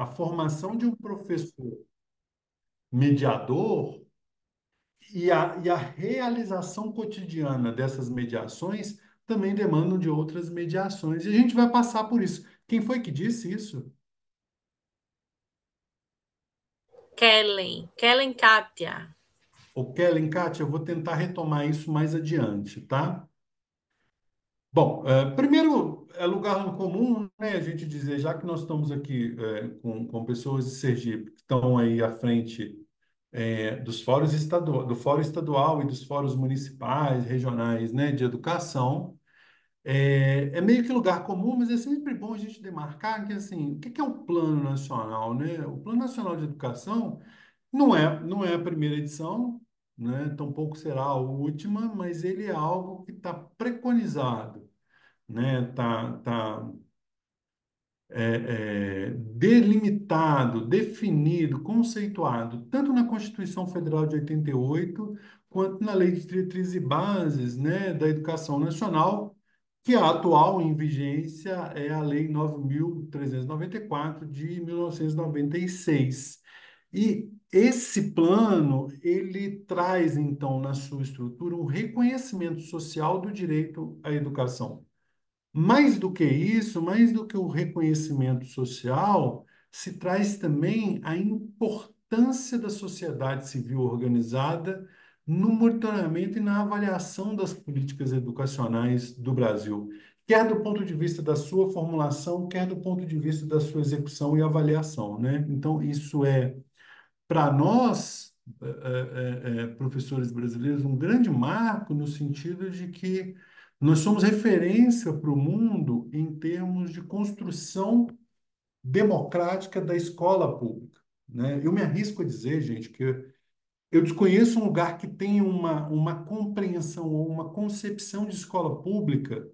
a formação de um professor mediador e a realização cotidiana dessas mediações também demandam de outras mediações. E a gente vai passar por isso. Quem foi que disse isso? Kellen Kátia. O Kellen, Kátia, eu vou tentar retomar isso mais adiante, tá? Bom, primeiro, é lugar comum, né, a gente dizer, já que nós estamos aqui com pessoas de Sergipe que estão aí à frente dos fóruns do Fórum Estadual e dos fóruns municipais, regionais, né, de educação, é meio que lugar comum, mas é sempre bom a gente demarcar que, assim, o que é o Plano Nacional, né? O Plano Nacional de Educação não é a primeira edição, né? Tampouco será a última, mas ele é algo que está preconizado, né? Tá delimitado, definido, conceituado, tanto na Constituição Federal de 88, quanto na Lei de Diretrizes e Bases, né, da Educação Nacional, que a atual em vigência é a Lei 9.394 de 1996. E esse plano, ele traz, então, na sua estrutura, um reconhecimento social do direito à educação. Mais do que isso, mais do que o reconhecimento social, se traz também a importância da sociedade civil organizada no monitoramento e na avaliação das políticas educacionais do Brasil, quer do ponto de vista da sua formulação, quer do ponto de vista da sua execução e avaliação, né? Então, isso é para nós, professores brasileiros, um grande marco no sentido de que nós somos referência para o mundo em termos de construção democrática da escola pública, né? Eu me arrisco a dizer, gente, que eu desconheço um lugar que tenha uma compreensão ou uma concepção de escola pública,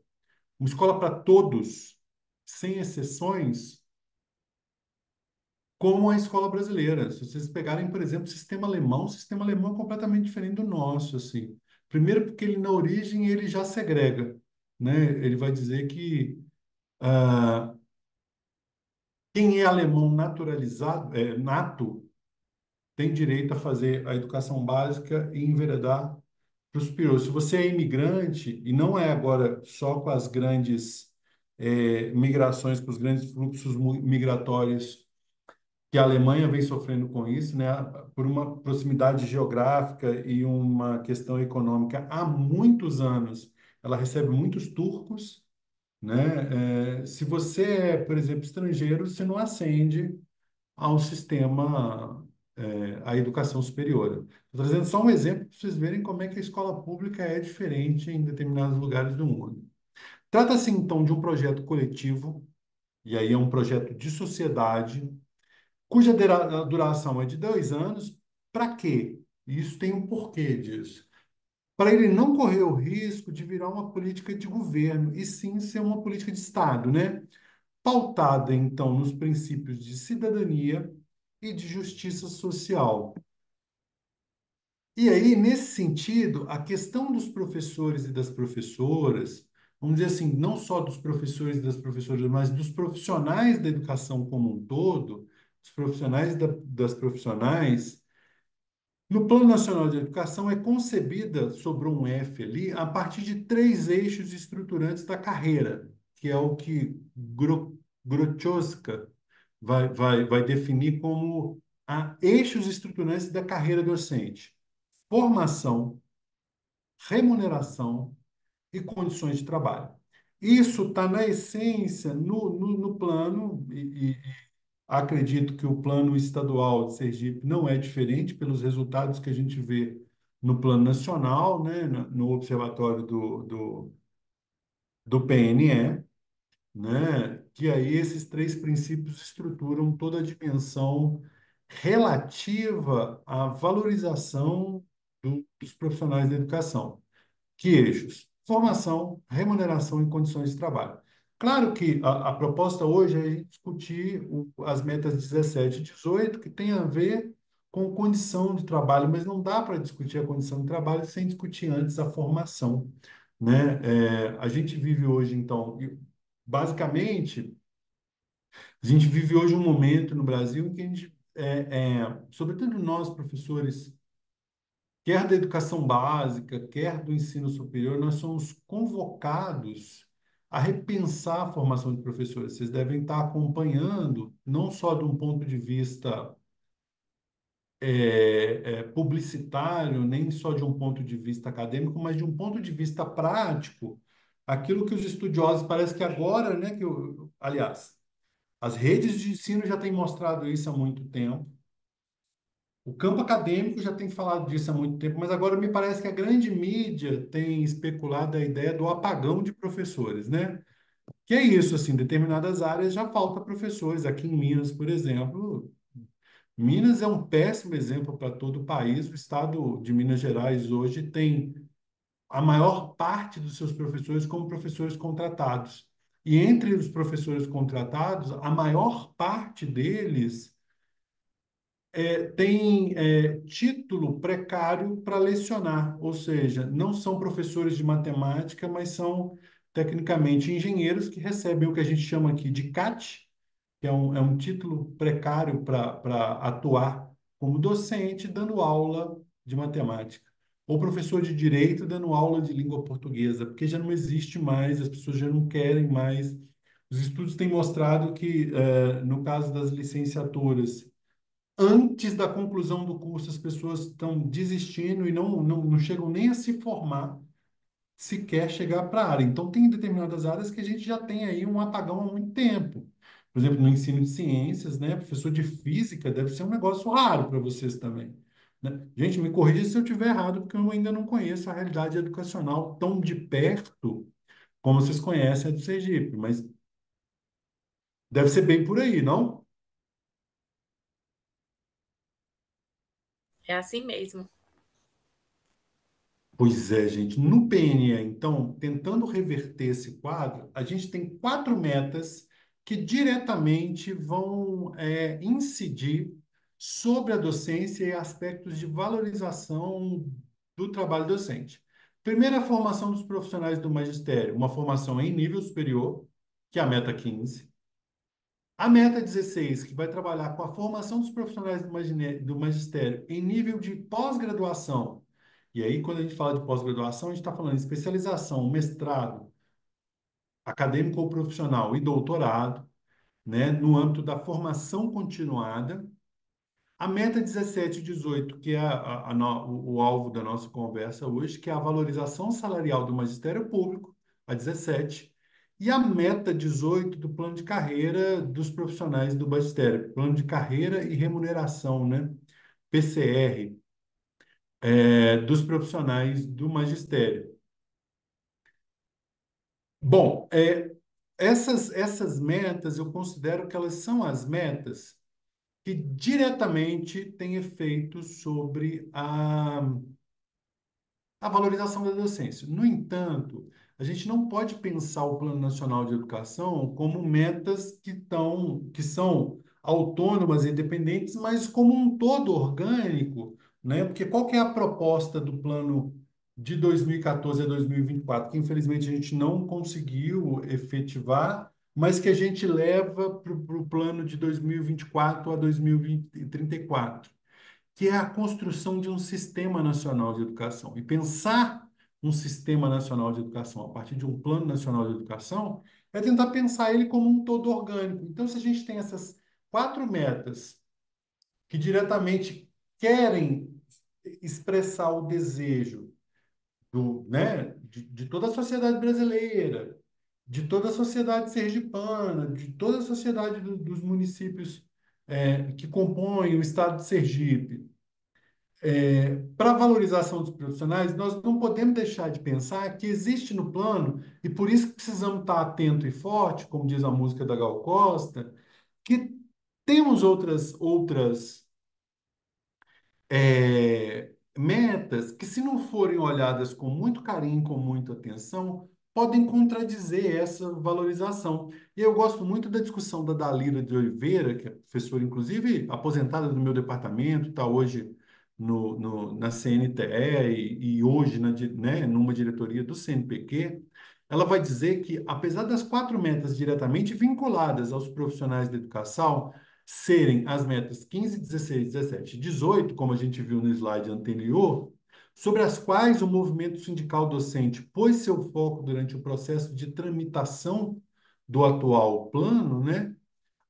uma escola para todos, sem exceções, como a escola brasileira. Se vocês pegarem, por exemplo, o sistema alemão é completamente diferente do nosso, assim. Primeiro porque ele, na origem, ele já segrega, né? Ele vai dizer que ah, quem é alemão naturalizado, nato, tem direito a fazer a educação básica e enveredar para o superior. Se você é imigrante, e não é agora só com as grandes migrações, com os grandes fluxos migratórios que a Alemanha vem sofrendo com isso, né, por uma proximidade geográfica e uma questão econômica há muitos anos. Ela recebe muitos turcos, né? Se você é, por exemplo, estrangeiro, você não ascende ao sistema, à educação superior. Estou trazendo só um exemplo para vocês verem como é que a escola pública é diferente em determinados lugares do mundo. Trata-se, então, de um projeto coletivo, e aí é um projeto de sociedade, cuja duração é de 2 anos. Para quê? Isso tem um porquê disso. Para ele não correr o risco de virar uma política de governo, e sim ser uma política de Estado, né? Pautada, então, nos princípios de cidadania e de justiça social. E aí, nesse sentido, a questão dos professores e das professoras, vamos dizer assim, não só dos professores e das professoras, mas dos profissionais da educação como um todo, os profissionais das profissionais, no Plano Nacional de Educação é concebida sobre um F ali a partir de três eixos estruturantes da carreira, que é o que Grochoska vai definir como eixos estruturantes da carreira docente: formação, remuneração e condições de trabalho. Isso está na essência, no plano, e acredito que o plano estadual de Sergipe não é diferente pelos resultados que a gente vê no plano nacional, né, no observatório do PNE, né, que aí esses três princípios estruturam toda a dimensão relativa à valorização dos profissionais da educação. Que eixos? Formação, remuneração e condições de trabalho. Claro que a proposta hoje é a gente discutir as metas 17 e 18, que tem a ver com condição de trabalho, mas não dá para discutir a condição de trabalho sem discutir antes a formação, né? A gente vive hoje, então, basicamente, A gente vive hoje um momento no Brasil em que a gente, sobretudo nós, professores, quer da educação básica, quer do ensino superior, nós somos convocados a repensar a formação de professores. Vocês devem estar acompanhando, não só de um ponto de vista publicitário, nem só de um ponto de vista acadêmico, mas de um ponto de vista prático, aquilo que os estudiosos, parece que agora, né, aliás, as redes de ensino já têm mostrado isso há muito tempo. O campo acadêmico já tem falado disso há muito tempo, mas agora me parece que a grande mídia tem especulado a ideia do apagão de professores, né? Que é isso, assim, determinadas áreas já falta professores. Aqui em Minas, por exemplo, Minas é um péssimo exemplo para todo o país. O estado de Minas Gerais hoje tem a maior parte dos seus professores como professores contratados. E entre os professores contratados, a maior parte deles tem título precário para lecionar, ou seja, não são professores de matemática, mas são tecnicamente engenheiros que recebem o que a gente chama aqui de CAT, que é um título precário para atuar como docente dando aula de matemática, ou professor de direito dando aula de língua portuguesa, porque já não existe mais, as pessoas já não querem mais. Os estudos têm mostrado que, no caso das licenciaturas, antes da conclusão do curso, as pessoas estão desistindo e não chegam nem a se formar, sequer chegar para a área. Então, tem determinadas áreas que a gente já tem aí um apagão há muito tempo. Por exemplo, no ensino de ciências, né? Professor de física deve ser um negócio raro para vocês também, né? Gente, me corrija se eu estiver errado, porque eu ainda não conheço a realidade educacional tão de perto como vocês conhecem a do Sergipe, mas deve ser bem por aí, não? É assim mesmo. Pois é, gente. No PNE, então, tentando reverter esse quadro, a gente tem quatro metas que diretamente vão incidir sobre a docência e aspectos de valorização do trabalho docente. Primeiro, a formação dos profissionais do magistério, uma formação em nível superior, que é a meta 15. A meta 16, que vai trabalhar com a formação dos profissionais do magistério em nível de pós-graduação. E aí, quando a gente fala de pós-graduação, a gente está falando de especialização, mestrado, acadêmico ou profissional e doutorado, né, no âmbito da formação continuada. A meta 17 e 18, que é o alvo da nossa conversa hoje, que é a valorização salarial do magistério público, a 17, e a meta 18 do plano de carreira dos profissionais do magistério, plano de carreira e remuneração, né? PCR, dos profissionais do magistério. Bom, essas metas eu considero que elas são as metas que diretamente têm efeito sobre a valorização da docência. No entanto, a gente não pode pensar o Plano Nacional de Educação como metas que são autônomas e independentes, mas como um todo orgânico, né? Porque qual que é a proposta do plano de 2014 a 2024, que infelizmente a gente não conseguiu efetivar, mas que a gente leva para o plano de 2024 a 2034, que é a construção de um sistema nacional de educação. E pensar um sistema nacional de educação a partir de um plano nacional de educação é tentar pensar ele como um todo orgânico. Então, se a gente tem essas quatro metas que diretamente querem expressar o desejo de toda a sociedade brasileira, de toda a sociedade sergipana, de toda a sociedade dos municípios que compõem o estado de Sergipe, para a valorização dos profissionais, nós não podemos deixar de pensar que existe no plano, e por isso que precisamos estar atento e forte, como diz a música da Gal Costa, que temos metas que, se não forem olhadas com muito carinho, com muita atenção, podem contradizer essa valorização. E eu gosto muito da discussão da Dalila de Oliveira, que é professora, inclusive, aposentada do meu departamento, está hoje na CNTE e hoje numa diretoria do CNPq, ela vai dizer que, apesar das quatro metas diretamente vinculadas aos profissionais da educação serem as metas 15, 16, 17 e 18, como a gente viu no slide anterior, sobre as quais o movimento sindical docente pôs seu foco durante o processo de tramitação do atual plano, né?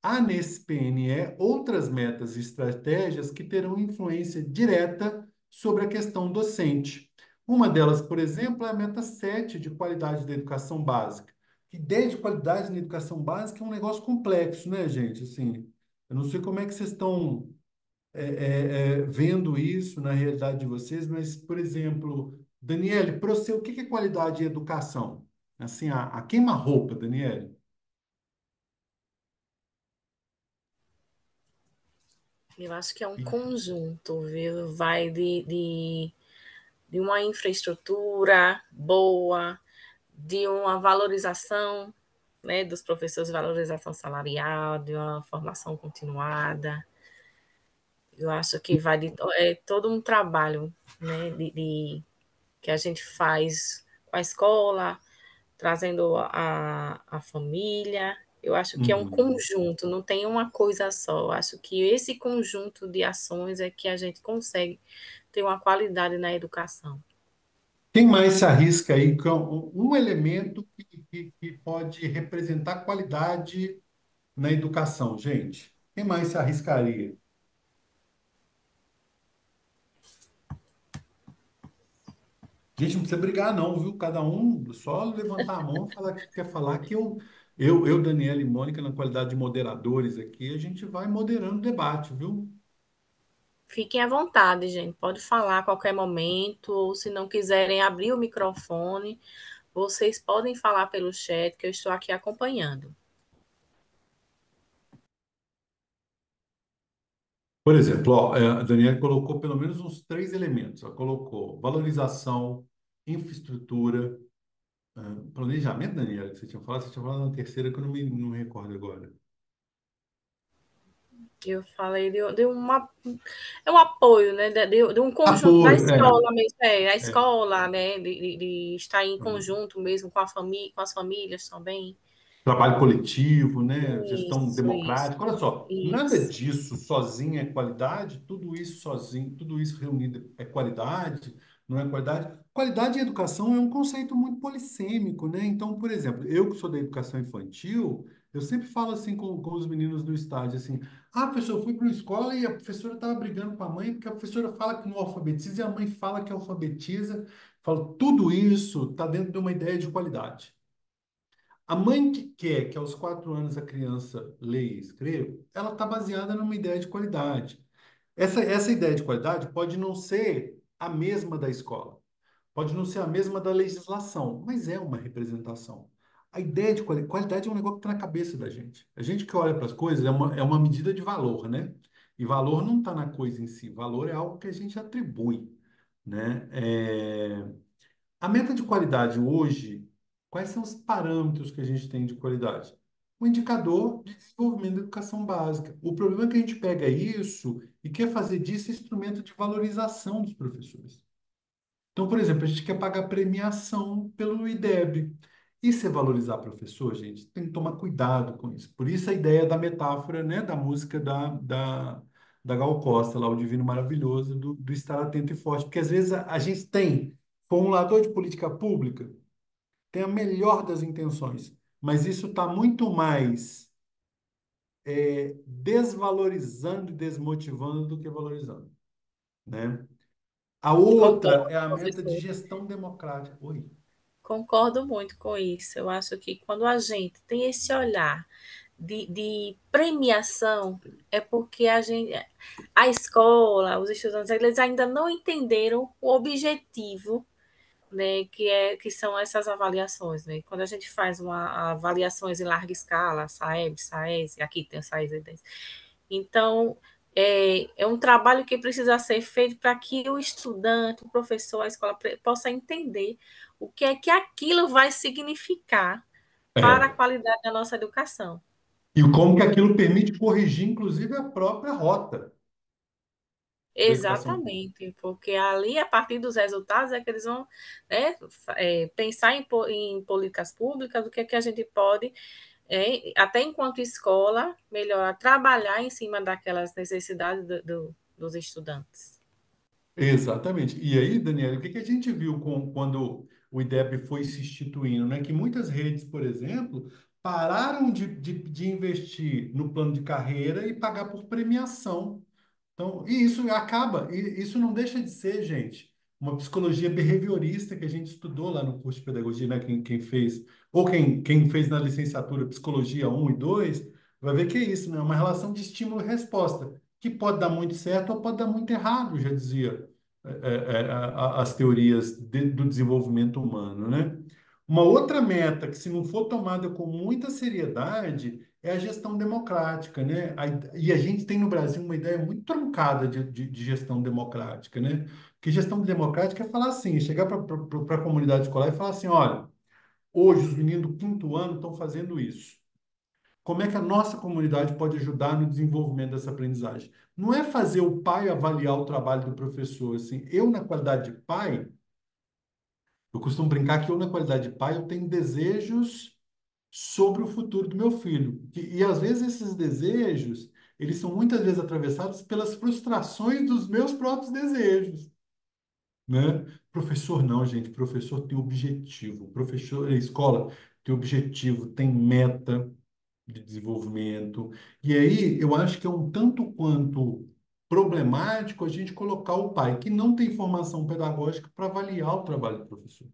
Há nesse PNE outras metas e estratégias que terão influência direta sobre a questão docente. Uma delas, por exemplo, é a meta 7 de qualidade da educação básica. Ideia de qualidade na educação básica é um negócio complexo, né, gente? Assim, eu não sei como é que vocês estão vendo isso na realidade de vocês, mas, por exemplo, Daniele, para você, o que é qualidade em educação? Assim, a queima-roupa, Daniele. Eu acho que é um conjunto, viu? Vai de uma infraestrutura boa, de uma valorização, né, dos professores, valorização salarial, de uma formação continuada. Eu acho que vai de todo um trabalho, né, que a gente faz com a escola, trazendo a família. Eu acho que é um Uhum. conjunto, não tem uma coisa só. Eu acho que esse conjunto de ações é que a gente consegue ter uma qualidade na educação. Quem mais se arrisca aí com um elemento que pode representar qualidade na educação, gente? Quem mais se arriscaria? Gente, não precisa brigar não, viu? Cada um só levantar a mão e falar que quer falar que Daniela e Mônica, na qualidade de moderadores aqui, a gente vai moderando o debate, viu? Fiquem à vontade, gente. Pode falar a qualquer momento, ou se não quiserem abrir o microfone, vocês podem falar pelo chat, que eu estou aqui acompanhando. Por exemplo, ó, a Daniela colocou pelo menos uns três elementos. Ela colocou valorização, infraestrutura, planejamento, Daniela, que você tinha falado na terceira que eu não me recordo agora. Eu falei de uma. É um apoio, né? De um conjunto da Apoio, escola mesmo, a é. escola, né? De estar em conjunto mesmo com a família, com as famílias também. Trabalho coletivo, né? Gestão Isso, democrática. Olha só, nada isso. disso sozinho é qualidade, tudo isso sozinho, tudo isso reunido é qualidade, não é qualidade. Qualidade em educação é um conceito muito polissêmico, né? Então, por exemplo, eu que sou da educação infantil, eu sempre falo assim com os meninos do estágio, assim, professor, eu fui para uma escola e a professora estava brigando com a mãe, porque a professora fala que não alfabetiza e a mãe fala que alfabetiza. Falo, tudo isso está dentro de uma ideia de qualidade. A mãe que quer que aos 4 anos a criança leia e escreva, ela está baseada numa ideia de qualidade. Essa ideia de qualidade pode não ser a mesma da escola, pode não ser a mesma da legislação, mas é uma representação. A ideia de qualidade é um negócio que está na cabeça da gente. A gente que olha para as coisas é uma medida de valor, né? E valor não está na coisa em si, valor é algo que a gente atribui, né? A meta de qualidade hoje, quais são os parâmetros que a gente tem de qualidade? O indicador de desenvolvimento da educação básica. O problema é que a gente pega isso e quer fazer disso instrumento de valorização dos professores. Então, por exemplo, a gente quer pagar premiação pelo IDEB. E se valorizar professor, gente, tem que tomar cuidado com isso. Por isso a ideia da metáfora, né, da música da Gal Costa, lá, o Divino Maravilhoso, do estar atento e forte. Porque às vezes a gente tem formulador de política pública, tem a melhor das intenções, mas isso está muito mais desvalorizando e desmotivando do que valorizando, né? A outra Concordo, é a meta de professor. gestão democrática. Oi. Concordo muito com isso. Eu acho que quando a gente tem esse olhar de premiação, é porque a escola, os estudantes, eles ainda não entenderam o objetivo, né, que são essas avaliações, né? Quando a gente faz uma avaliações em larga escala, SAEB, SAES, aqui tem o SAES, então é um trabalho que precisa ser feito para que o estudante, o professor, a escola possa entender o que é que aquilo vai significar para a É. qualidade da nossa educação. E como que aquilo permite corrigir, inclusive, a própria rota. da educação pública. Exatamente, porque ali, a partir dos resultados, é que eles vão, né, pensar em políticas públicas, o que é que a gente pode, até enquanto escola, melhorar, trabalhar em cima daquelas necessidades dos estudantes. Exatamente. E aí, Daniela, o que que a gente viu quando o IDEB foi se instituindo, né? Que muitas redes, por exemplo, pararam de investir no plano de carreira e pagar por premiação. Então, e isso acaba, e isso não deixa de ser, gente, uma psicologia behaviorista que a gente estudou lá no curso de pedagogia, né? Quem fez, ou quem fez na licenciatura Psicologia 1 e 2 vai ver que é isso, né? Uma relação de estímulo e resposta, que pode dar muito certo ou pode dar muito errado, já dizia as teorias do desenvolvimento humano, né? Uma outra meta que, se não for tomada com muita seriedade, é a gestão democrática, né? E a gente tem no Brasil uma ideia muito truncada de gestão democrática, né? Porque gestão democrática é falar assim, chegar para a comunidade escolar e falar assim, olha, hoje os meninos do quinto ano estão fazendo isso. Como é que a nossa comunidade pode ajudar no desenvolvimento dessa aprendizagem? Não é fazer o pai avaliar o trabalho do professor, assim. Eu, na qualidade de pai, eu costumo brincar que eu, na qualidade de pai, eu tenho desejos sobre o futuro do meu filho. E às vezes esses desejos, eles são muitas vezes atravessados pelas frustrações dos meus próprios desejos, né? Professor não, gente, professor tem objetivo, professor, escola tem objetivo, tem meta de desenvolvimento. E aí eu acho que é um tanto quanto problemático a gente colocar o pai que não tem formação pedagógica para avaliar o trabalho do professor,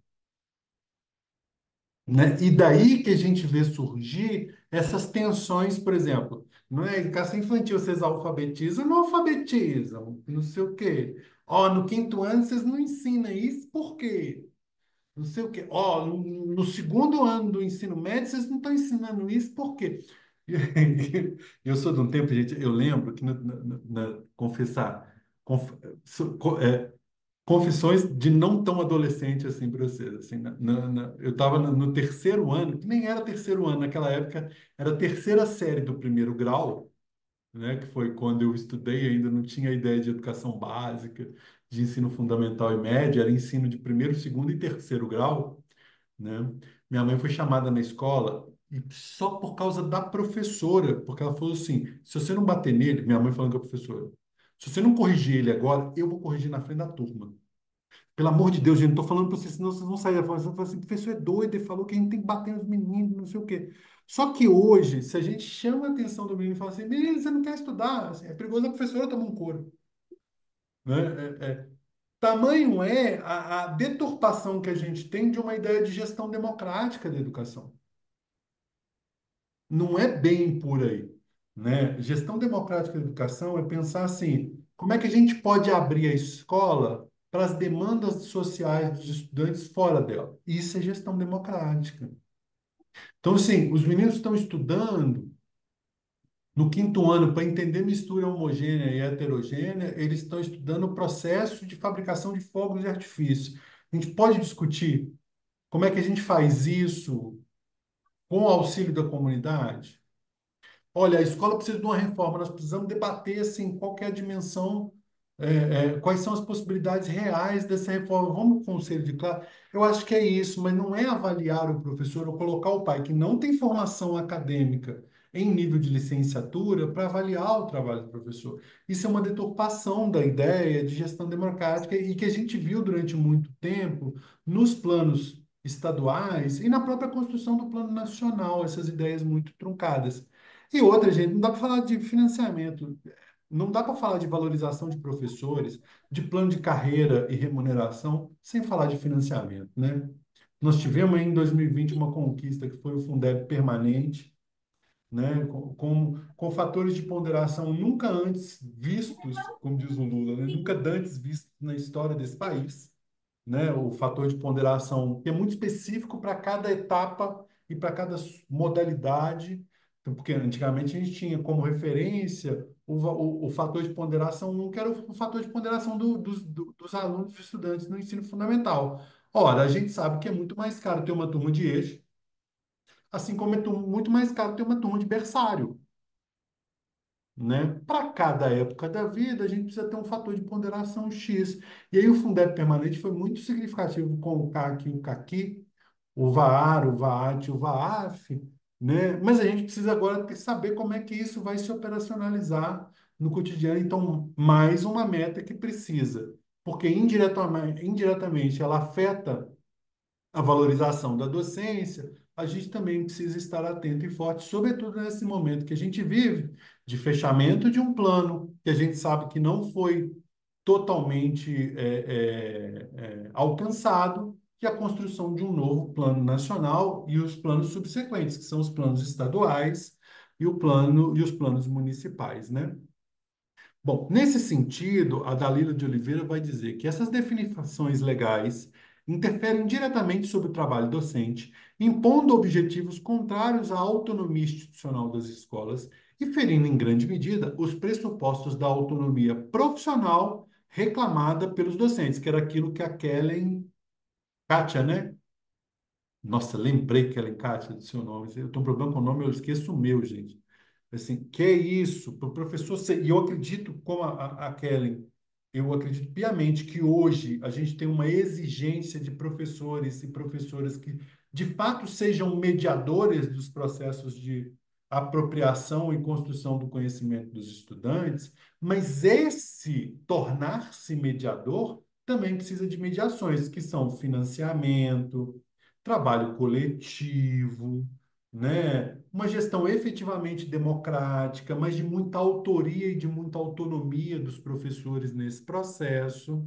né? E daí que a gente vê surgir essas tensões, por exemplo, não é educação infantil, vocês alfabetizam, não alfabetizam, não sei o quê. Ó, no quinto ano vocês não ensinam isso, por quê? Não sei o quê. Ó, no segundo ano do ensino médio vocês não estão ensinando isso, por quê? Eu sou de um tempo, gente, eu lembro que confessar, conf, so- co- é, confissões de não tão adolescente assim para vocês. Assim, eu estava no terceiro ano, que nem era terceiro ano naquela época, era a terceira série do primeiro grau, né? Que foi quando eu estudei, ainda não tinha ideia de educação básica, de ensino fundamental e médio, era ensino de primeiro, segundo e terceiro grau, né? Minha mãe foi chamada na escola e só por causa da professora, porque ela falou assim: se você não bater nele, minha mãe falando com a professora, se você não corrigir ele agora, eu vou corrigir na frente da turma. Pelo amor de Deus, gente, não tô falando para vocês, senão vocês vão sair da fala. Você fala assim, professor é doido, ele falou que a gente tem que bater nos meninos, não sei o quê. Só que hoje, se a gente chama a atenção do menino e fala assim, menino, você não quer estudar, assim, é perigoso a professora tomar um couro, né? Tamanho é a deturpação que a gente tem de uma ideia de gestão democrática da educação. Não é bem por aí, né? Gestão democrática da educação é pensar assim, como é que a gente pode abrir a escola para as demandas sociais dos estudantes fora dela? Isso é gestão democrática. Então, assim, os meninos estão estudando no quinto ano para entender mistura homogênea e heterogênea, eles estão estudando o processo de fabricação de fogos de artifício. A gente pode discutir como é que a gente faz isso com o auxílio da comunidade? Olha, a escola precisa de uma reforma, nós precisamos debater assim, qual que é a dimensão, quais são as possibilidades reais dessa reforma. Vamos para o conselho de classe? Eu acho que é isso, mas não é avaliar o professor ou colocar o pai que não tem formação acadêmica em nível de licenciatura para avaliar o trabalho do professor. Isso é uma deturpação da ideia de gestão democrática e que a gente viu durante muito tempo nos planos estaduais e na própria construção do plano nacional, essas ideias muito truncadas. E outra, gente, não dá para falar de financiamento, não dá para falar de valorização de professores, de plano de carreira e remuneração, sem falar de financiamento, né? Nós tivemos aí em 2020 uma conquista que foi o Fundeb permanente, né? Com fatores de ponderação nunca antes vistos, como diz o Lula, né? Nunca antes vistos na história desse país, né? O fator de ponderação que é muito específico para cada etapa e para cada modalidade. Então, porque antigamente a gente tinha como referência o fator de ponderação 1, que era o fator de ponderação dos alunos e estudantes no ensino fundamental. Ora, a gente sabe que é muito mais caro ter uma turma de eixo, assim como é muito mais caro ter uma turma de berçário. né? Para cada época da vida, a gente precisa ter um fator de ponderação X. E aí o Fundeb permanente foi muito significativo com o CAC e o CAQui, o VAR, o VAAT, o VAAF, né? Mas a gente precisa agora saber como é que isso vai se operacionalizar no cotidiano. Então, mais uma meta que precisa, porque indiretamente ela afeta a valorização da docência, a gente também precisa estar atento e forte, sobretudo nesse momento que a gente vive, de fechamento de um plano, que a gente sabe que não foi totalmente alcançado, e a construção de um novo plano nacional e os planos subsequentes, que são os planos estaduais e os planos municipais, né? Bom, nesse sentido, a Dalila de Oliveira vai dizer que essas definições legais interferem diretamente sobre o trabalho docente, impondo objetivos contrários à autonomia institucional das escolas e ferindo, em grande medida, os pressupostos da autonomia profissional reclamada pelos docentes, que era aquilo que a Kátia, né? Nossa, lembrei que Ellen Kátia do seu nome. Eu tenho um problema com o nome, eu esqueço o meu, gente. Assim, que é isso, para o professor ser, e eu acredito, como a Kellen, eu acredito piamente que hoje a gente tem uma exigência de professores e professoras que, de fato, sejam mediadores dos processos de apropriação e construção do conhecimento dos estudantes, mas esse tornar-se mediador também precisa de mediações, que são financiamento, trabalho coletivo, né? Uma gestão efetivamente democrática, mas de muita autoria e de muita autonomia dos professores nesse processo.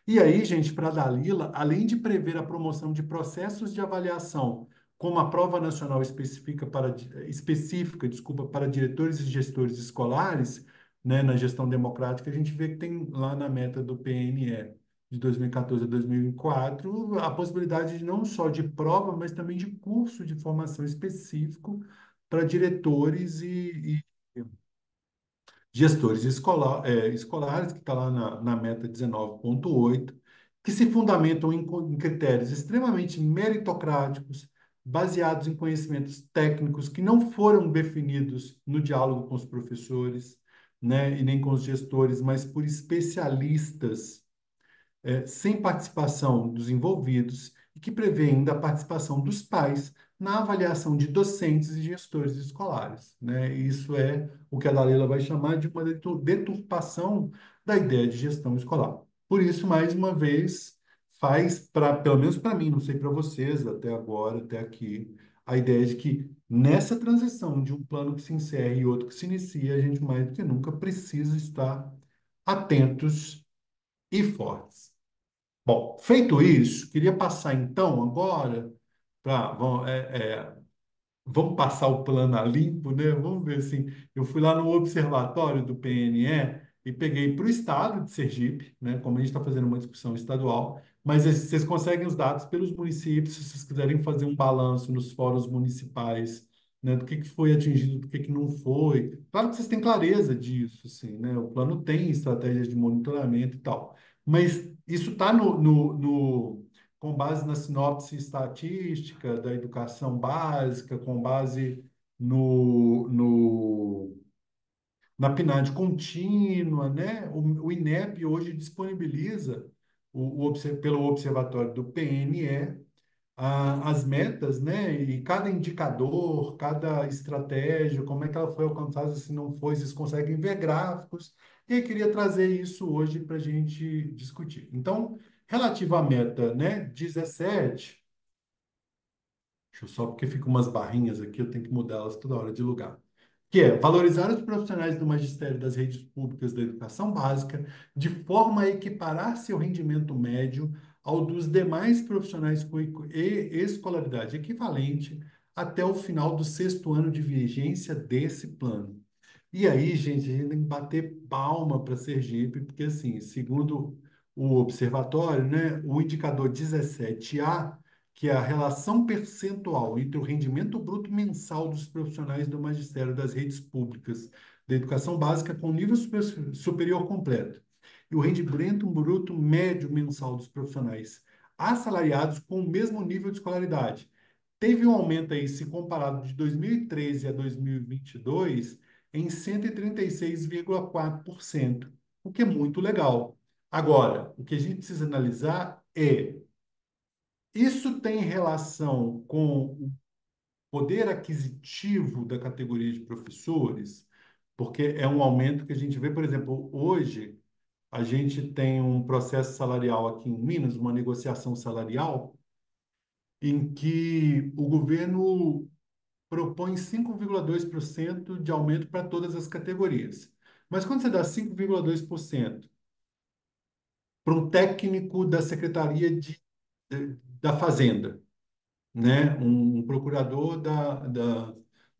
E aí, gente, para a Dalila, além de prever a promoção de processos de avaliação, como a prova nacional específica, desculpa, para diretores e gestores escolares, né, na gestão democrática, a gente vê que tem lá na meta do PNE de 2014 a 2004 a possibilidade de não só de prova, mas também de curso de formação específico para diretores e gestores escolares, que está lá na meta 19,8, que se fundamentam em critérios extremamente meritocráticos, baseados em conhecimentos técnicos que não foram definidos no diálogo com os professores, né, e nem com os gestores, mas por especialistas sem participação dos envolvidos e que prevê ainda a participação dos pais na avaliação de docentes e gestores escolares, né? Isso é o que a Dalila vai chamar de uma deturpação da ideia de gestão escolar. Por isso, mais uma vez, faz, pelo menos para mim, não sei para vocês até agora, até aqui, a ideia de que nessa transição de um plano que se encerra e outro que se inicia, a gente mais do que nunca precisa estar atentos e fortes. Bom, feito isso, queria passar então agora para vamos passar o plano a limpo, né? Vamos ver assim. Eu fui lá no observatório do PNE e peguei para o estado de Sergipe, né? Como a gente está fazendo uma discussão estadual, mas vocês conseguem os dados pelos municípios, se vocês quiserem fazer um balanço nos fóruns municipais, né? Do que foi atingido, do que não foi. Claro que vocês têm clareza disso, assim, né? O plano tem estratégias de monitoramento e tal, mas isso está com base na sinopse estatística da educação básica, com base na PNAD contínua, né? O INEP hoje disponibiliza, pelo observatório do PNE, as metas, né? E cada indicador, cada estratégia, como é que ela foi alcançada, se não foi, vocês conseguem ver gráficos. E aí queria trazer isso hoje para a gente discutir. Então, relativo à meta, né, 17, deixa eu só porque ficam umas barrinhas aqui, eu tenho que mudá-las toda hora de lugar. Que é valorizar os profissionais do magistério das redes públicas da educação básica de forma a equiparar seu rendimento médio ao dos demais profissionais com escolaridade equivalente até o final do sexto ano de vigência desse plano. E aí, gente, a gente tem que bater palma para Sergipe, porque, assim, segundo o observatório, né, o indicador 17A, que é a relação percentual entre o rendimento bruto mensal dos profissionais do magistério das redes públicas da educação básica com nível superior completo, e o rendimento bruto médio mensal dos profissionais assalariados com o mesmo nível de escolaridade. Teve um aumento aí, se comparado de 2013 a 2022, em 136,4%, o que é muito legal. Agora, o que a gente precisa analisar é, isso tem relação com o poder aquisitivo da categoria de professores? Porque é um aumento que a gente vê, por exemplo, hoje a gente tem um processo salarial aqui em Minas, uma negociação salarial, em que o governo propõe 5,2% de aumento para todas as categorias. Mas quando você dá 5,2% para um técnico da Secretaria da Fazenda, né? Um procurador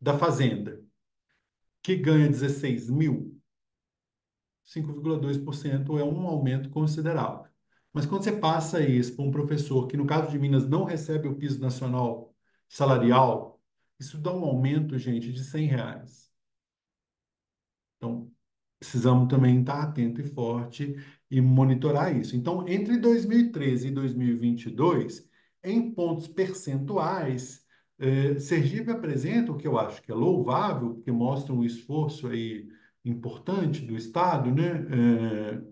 da Fazenda, que ganha 16 mil, 5,2% é um aumento considerável. Mas quando você passa isso para um professor que, no caso de Minas, não recebe o piso nacional salarial, isso dá um aumento, gente, de R$ 100. Então, precisamos também estar atento e forte e monitorar isso. Então, entre 2013 e 2022, em pontos percentuais, Sergipe apresenta o que eu acho que é louvável, porque mostra um esforço aí importante do Estado, né?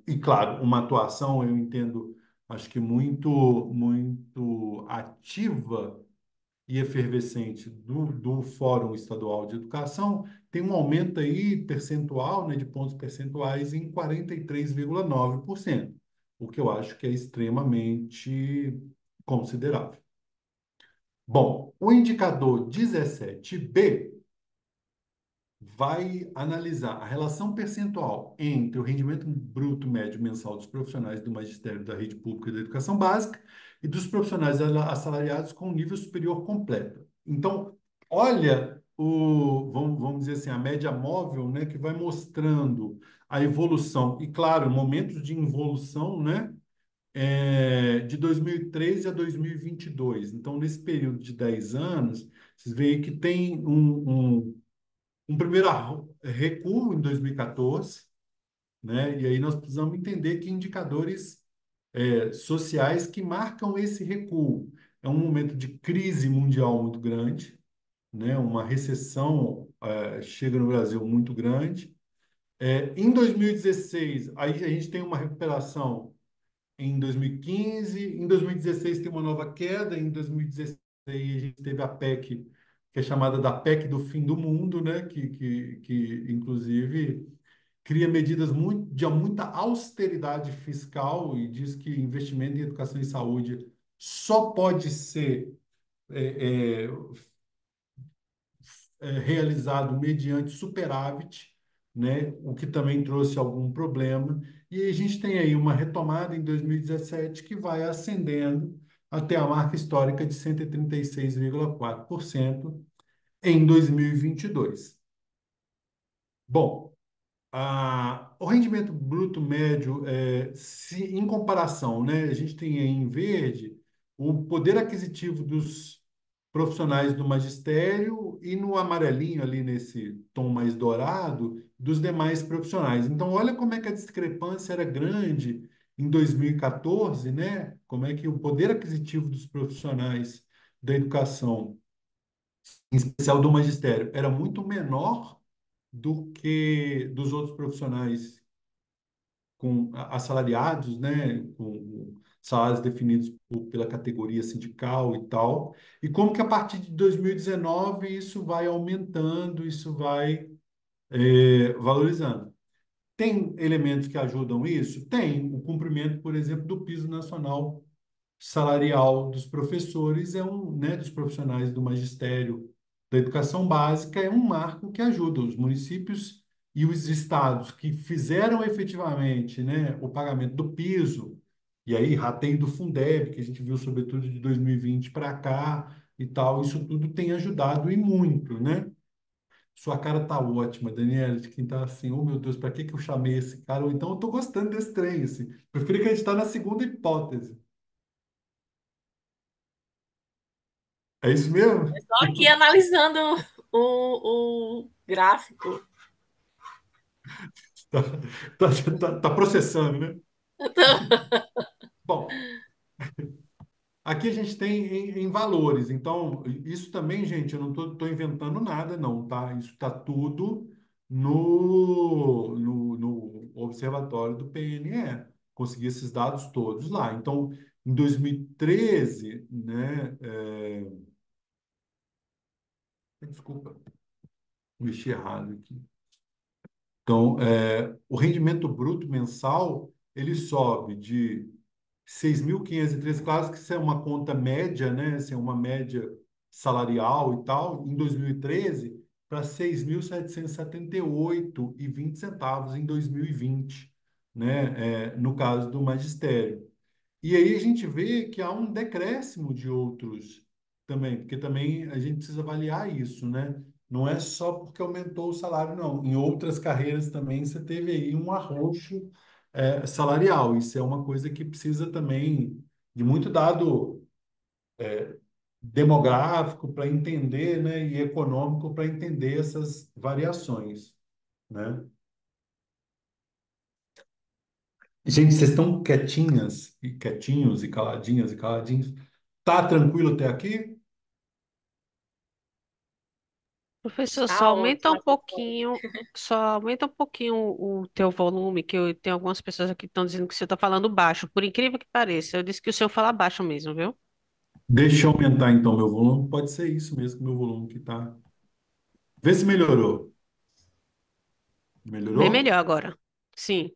E claro, uma atuação, eu entendo, acho que muito ativa e efervescente do Fórum Estadual de Educação, tem um aumento aí percentual, né, de pontos percentuais em 43,9%, o que eu acho que é extremamente considerável. Bom, o indicador 17B vai analisar a relação percentual entre o rendimento bruto médio mensal dos profissionais do magistério da rede pública da educação básica e dos profissionais assalariados com nível superior completo. Então, olha vamos dizer assim, a média móvel, né, que vai mostrando a evolução. E, claro, momentos de involução, né, de 2013 a 2022. Então, nesse período de 10 anos, vocês veem que tem um primeiro recuo em 2014, né? E aí nós precisamos entender que indicadores sociais que marcam esse recuo. É um momento de crise mundial muito grande, né? Uma recessão chega no Brasil muito grande. Em 2016, aí a gente tem uma recuperação em 2015, em 2016 tem uma nova queda, em 2016 a gente teve a PEC, que é chamada da PEC do fim do mundo, né? Que inclusive cria medidas de muita austeridade fiscal e diz que investimento em educação e saúde só pode ser é, é, realizado mediante superávit, né? O que também trouxe algum problema. E a gente tem aí uma retomada em 2017 que vai ascendendo até a marca histórica de 136,4% em 2022. Bom, o rendimento bruto médio, se em comparação, né, a gente tem aí em verde o poder aquisitivo dos profissionais do magistério e no amarelinho ali nesse tom mais dourado dos demais profissionais. Então, olha como é que a discrepância era grande em 2014, né? Como é que o poder aquisitivo dos profissionais da educação, em especial do magistério, era muito menor do que dos outros profissionais com assalariados, né, com salários definidos pela categoria sindical e tal, e como que a partir de 2019 isso vai aumentando, isso vai valorizando. Tem elementos que ajudam isso? Tem. O cumprimento, por exemplo, do piso nacional salarial dos professores né, dos profissionais do magistério da educação básica é um marco que ajuda os municípios e os estados que fizeram efetivamente, né, o pagamento do piso, e aí rateio do Fundeb, que a gente viu sobretudo de 2020 para cá e tal, isso tudo tem ajudado e muito, né? Sua cara tá ótima, Daniela, de quem tá assim, oh meu Deus, para que que eu chamei esse cara? Ou então eu tô gostando desse trem, assim. Prefiro acreditar na segunda hipótese. É isso mesmo? Só aqui analisando o gráfico. Tá, tá processando, né? Então, Bom, aqui a gente tem em valores. Então, isso também, gente, eu não estou inventando nada, não, tá? Isso está tudo no observatório do PNE. Consegui esses dados todos lá. Então, em 2013, né? Desculpa, mexi errado aqui. Então, o rendimento bruto mensal, ele sobe de 6.513, claro que isso é uma conta média, né? Assim, é uma média salarial e tal, em 2013, para 6.778,20 em 2020, né? No caso do magistério. E aí a gente vê que há um decréscimo de outros também, porque também a gente precisa avaliar isso, né? Não é só porque aumentou o salário, não. Em outras carreiras também você teve aí um arroxo salarial. Isso é uma coisa que precisa também de muito dado demográfico para entender, né? E econômico para entender essas variações, né? Gente, vocês estão quietinhas e quietinhos e caladinhos. Tá tranquilo até aqui? Professor, Está ótimo aqui fora. só aumenta um pouquinho o teu volume, que eu tenho algumas pessoas aqui que estão dizendo que você está falando baixo, por incrível que pareça. Eu disse que o senhor fala baixo mesmo, viu? Deixa eu aumentar então meu volume. Pode ser isso mesmo, meu volume que tá. Vê se melhorou. Bem Melhorou? melhor agora. Sim.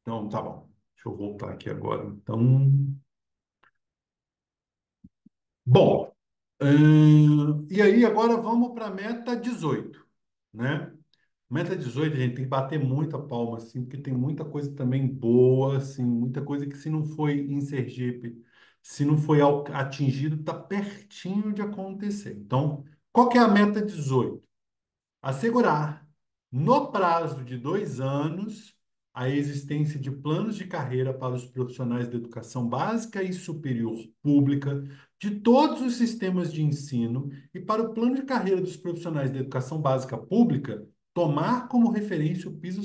Então, tá bom. Deixa eu voltar aqui agora. Então, bom. E aí, agora vamos para a meta 18, né? Meta 18, a gente tem que bater muita palma, assim, porque tem muita coisa também boa, assim, muita coisa que se não foi em Sergipe, se não foi atingido, está pertinho de acontecer. Então, qual que é a meta 18? Assegurar, no prazo de 2 anos, a existência de planos de carreira para os profissionais da educação básica e superior pública de todos os sistemas de ensino e para o plano de carreira dos profissionais da educação básica pública tomar como referência o piso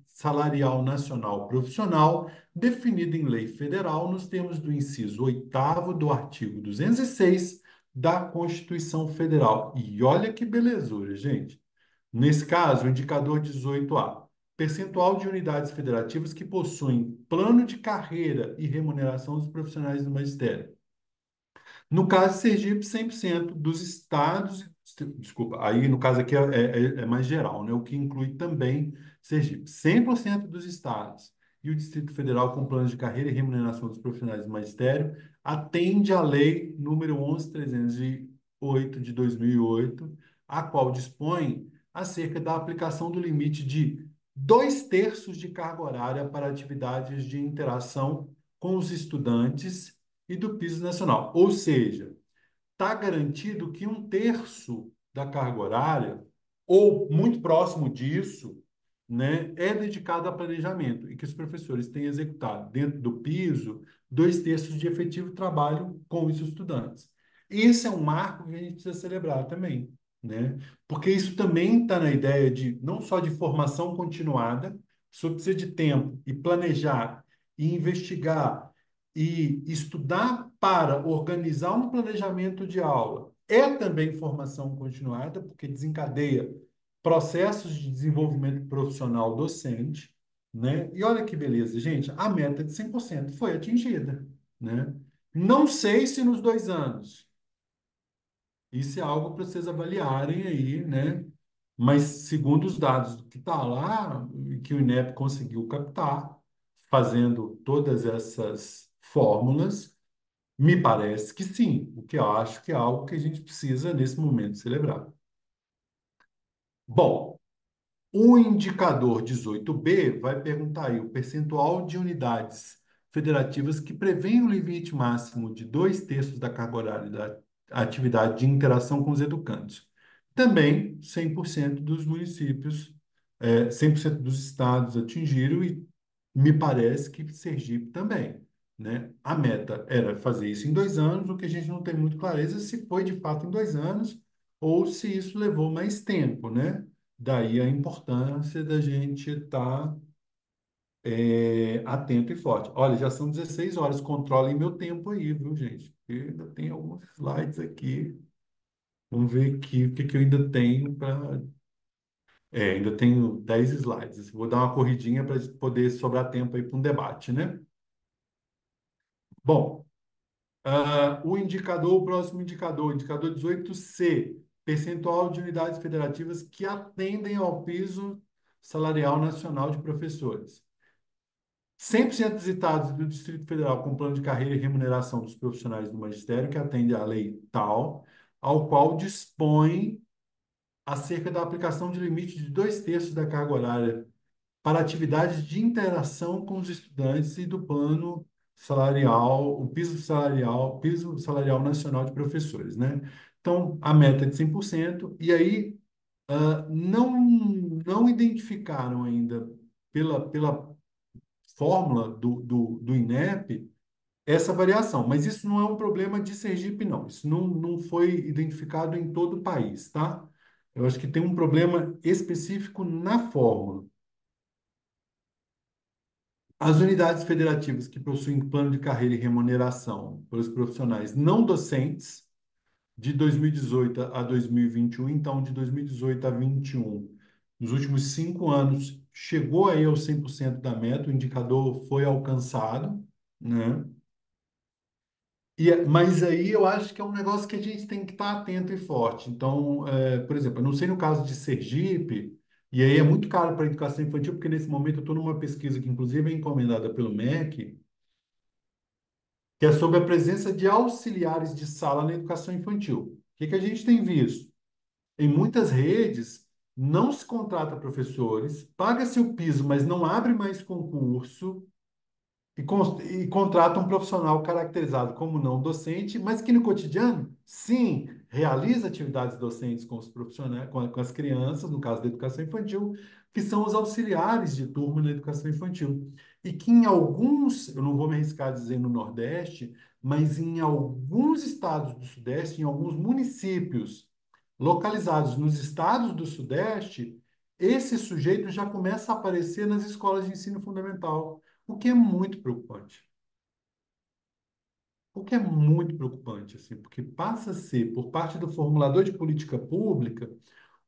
salarial nacional profissional definido em lei federal nos termos do inciso 8º do artigo 206 da Constituição Federal. E olha que belezura, gente. Nesse caso, o indicador 18A, percentual de unidades federativas que possuem plano de carreira e remuneração dos profissionais do magistério. No caso de Sergipe, 100% dos estados, desculpa, aí no caso aqui é mais geral, né? O que inclui também Sergipe. 100% dos estados e o Distrito Federal com planos de carreira e remuneração dos profissionais do magistério atende à lei número 11.308 de 2008, a qual dispõe acerca da aplicação do limite de 2/3 de carga horária para atividades de interação com os estudantes e do piso nacional. Ou seja, está garantido que 1/3 da carga horária, ou muito próximo disso, né, é dedicado a planejamento e que os professores têm executado dentro do piso 2/3 de efetivo trabalho com os estudantes. Esse é um marco que a gente precisa celebrar também, né? Porque isso também está na ideia de não só de formação continuada, só precisa de tempo e planejar e investigar e estudar para organizar um planejamento de aula é também formação continuada, porque desencadeia processos de desenvolvimento profissional docente, né? E olha que beleza, gente, a meta de 100% foi atingida, né? Não sei se nos 2 anos. Isso é algo para vocês avaliarem aí, né? Mas segundo os dados que está lá, que o INEP conseguiu captar, fazendo todas essas fórmulas, me parece que sim, o que eu acho que é algo que a gente precisa nesse momento celebrar. Bom, o indicador 18B vai perguntar aí o percentual de unidades federativas que prevêem o limite máximo de 2/3 da carga horária da atividade de interação com os educantes. Também 100% dos municípios, 100% dos estados atingiram e me parece que Sergipe também, né? A meta era fazer isso em 2 anos, o que a gente não tem muito clareza se foi de fato em 2 anos ou se isso levou mais tempo, né? Daí a importância da gente estar atento e forte. Olha, já são 16 horas, controlem meu tempo aí, viu, gente? Porque ainda tem alguns slides aqui. Vamos ver aqui o que que eu ainda tenho para. Ainda tenho 10 slides. Vou dar uma corridinha para poder sobrar tempo aí para um debate, né? Bom, o próximo indicador, indicador 18C, percentual de unidades federativas que atendem ao piso salarial nacional de professores. 100% dos estados do Distrito Federal com plano de carreira e remuneração dos profissionais do magistério, que atende à lei tal, ao qual dispõe acerca da aplicação de limite de 2/3 da carga horária para atividades de interação com os estudantes e do plano salarial, o piso salarial nacional de professores, né? Então, a meta é de 100%, e aí não identificaram ainda pela fórmula do INEP essa variação, mas isso não é um problema de Sergipe, não. Isso não foi identificado em todo o país, tá? Eu acho que tem um problema específico na fórmula. As unidades federativas que possuem plano de carreira e remuneração para os profissionais não docentes, de 2018 a 2021, então de 2018 a 2021, nos últimos 5 anos, chegou aí aos 100% da meta, o indicador foi alcançado, né? Mas aí eu acho que é um negócio que a gente tem que estar atento e forte. Então, por exemplo, eu não sei no caso de Sergipe, e aí é muito caro para a educação infantil, porque nesse momento eu estou numa pesquisa que, inclusive, é encomendada pelo MEC, que é sobre a presença de auxiliares de sala na educação infantil. O que que a gente tem visto? Em muitas redes, não se contrata professores, paga-se o piso, mas não abre mais concurso, e contrata um profissional caracterizado como não docente, mas que no cotidiano, sim, realiza atividades docentes com os profissionais, com as crianças, no caso da educação infantil, que são os auxiliares de turma na educação infantil. E que em alguns, eu não vou me arriscar a dizer no Nordeste, mas em alguns estados do Sudeste, em alguns municípios localizados nos estados do Sudeste, esse sujeito já começa a aparecer nas escolas de ensino fundamental, o que é muito preocupante. O que é muito preocupante, assim, porque passa a ser, por parte do formulador de política pública,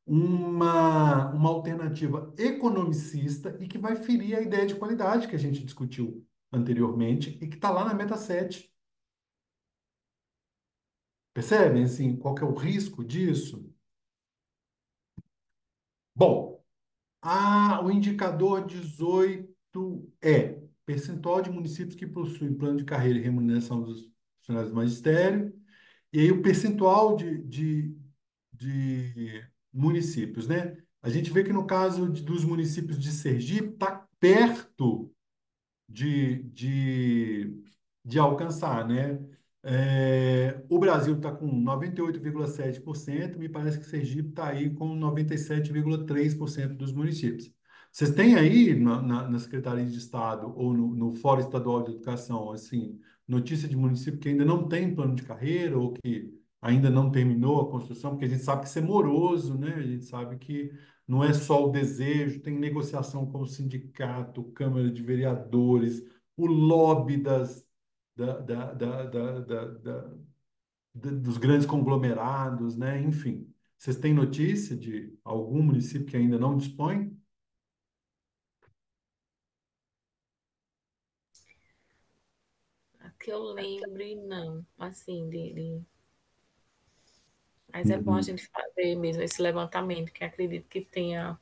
uma alternativa economicista e que vai ferir a ideia de qualidade que a gente discutiu anteriormente e que está lá na meta 7. Percebem, assim, qual que é o risco disso? Bom, o indicador 18 é percentual de municípios que possuem plano de carreira e remuneração dos funcionários do magistério. E aí o percentual de municípios, né? A gente vê que no caso dos municípios de Sergipe, está perto de, de, de alcançar, né? O Brasil está com 98,7%, me parece que Sergipe está aí com 97,3% dos municípios. Vocês têm aí na Secretaria de Estado ou no Fórum Estadual de Educação, assim, notícia de município que ainda não tem plano de carreira ou que ainda não terminou a construção, porque a gente sabe que isso é moroso, né? A gente sabe que não é só o desejo, tem negociação com o sindicato, Câmara de Vereadores, o lobby dos grandes conglomerados, né? Enfim. Vocês têm notícia de algum município que ainda não dispõe? A que eu lembre, não. Assim, mas é bom a Uhum. gente fazer mesmo esse levantamento, que acredito que tenha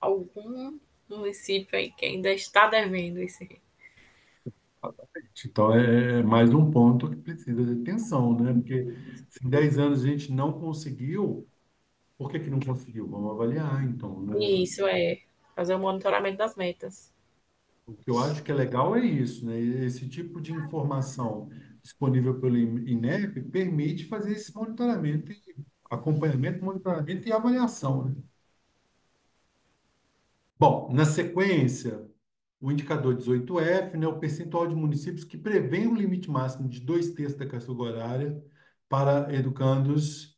algum município aí que ainda está devendo esse. Então, é mais um ponto que precisa de atenção, né? Porque se em 10 anos a gente não conseguiu, por que que não conseguiu? Vamos avaliar, então, né? Isso é fazer o monitoramento das metas. O que eu acho que é legal é isso, né? Esse tipo de informação disponível pelo INEP permite fazer esse monitoramento, acompanhamento, monitoramento e avaliação, né? Bom, na sequência, o indicador 18F, né, o percentual de municípios que prevêem um limite máximo de 2/3 da carga horária para educandos.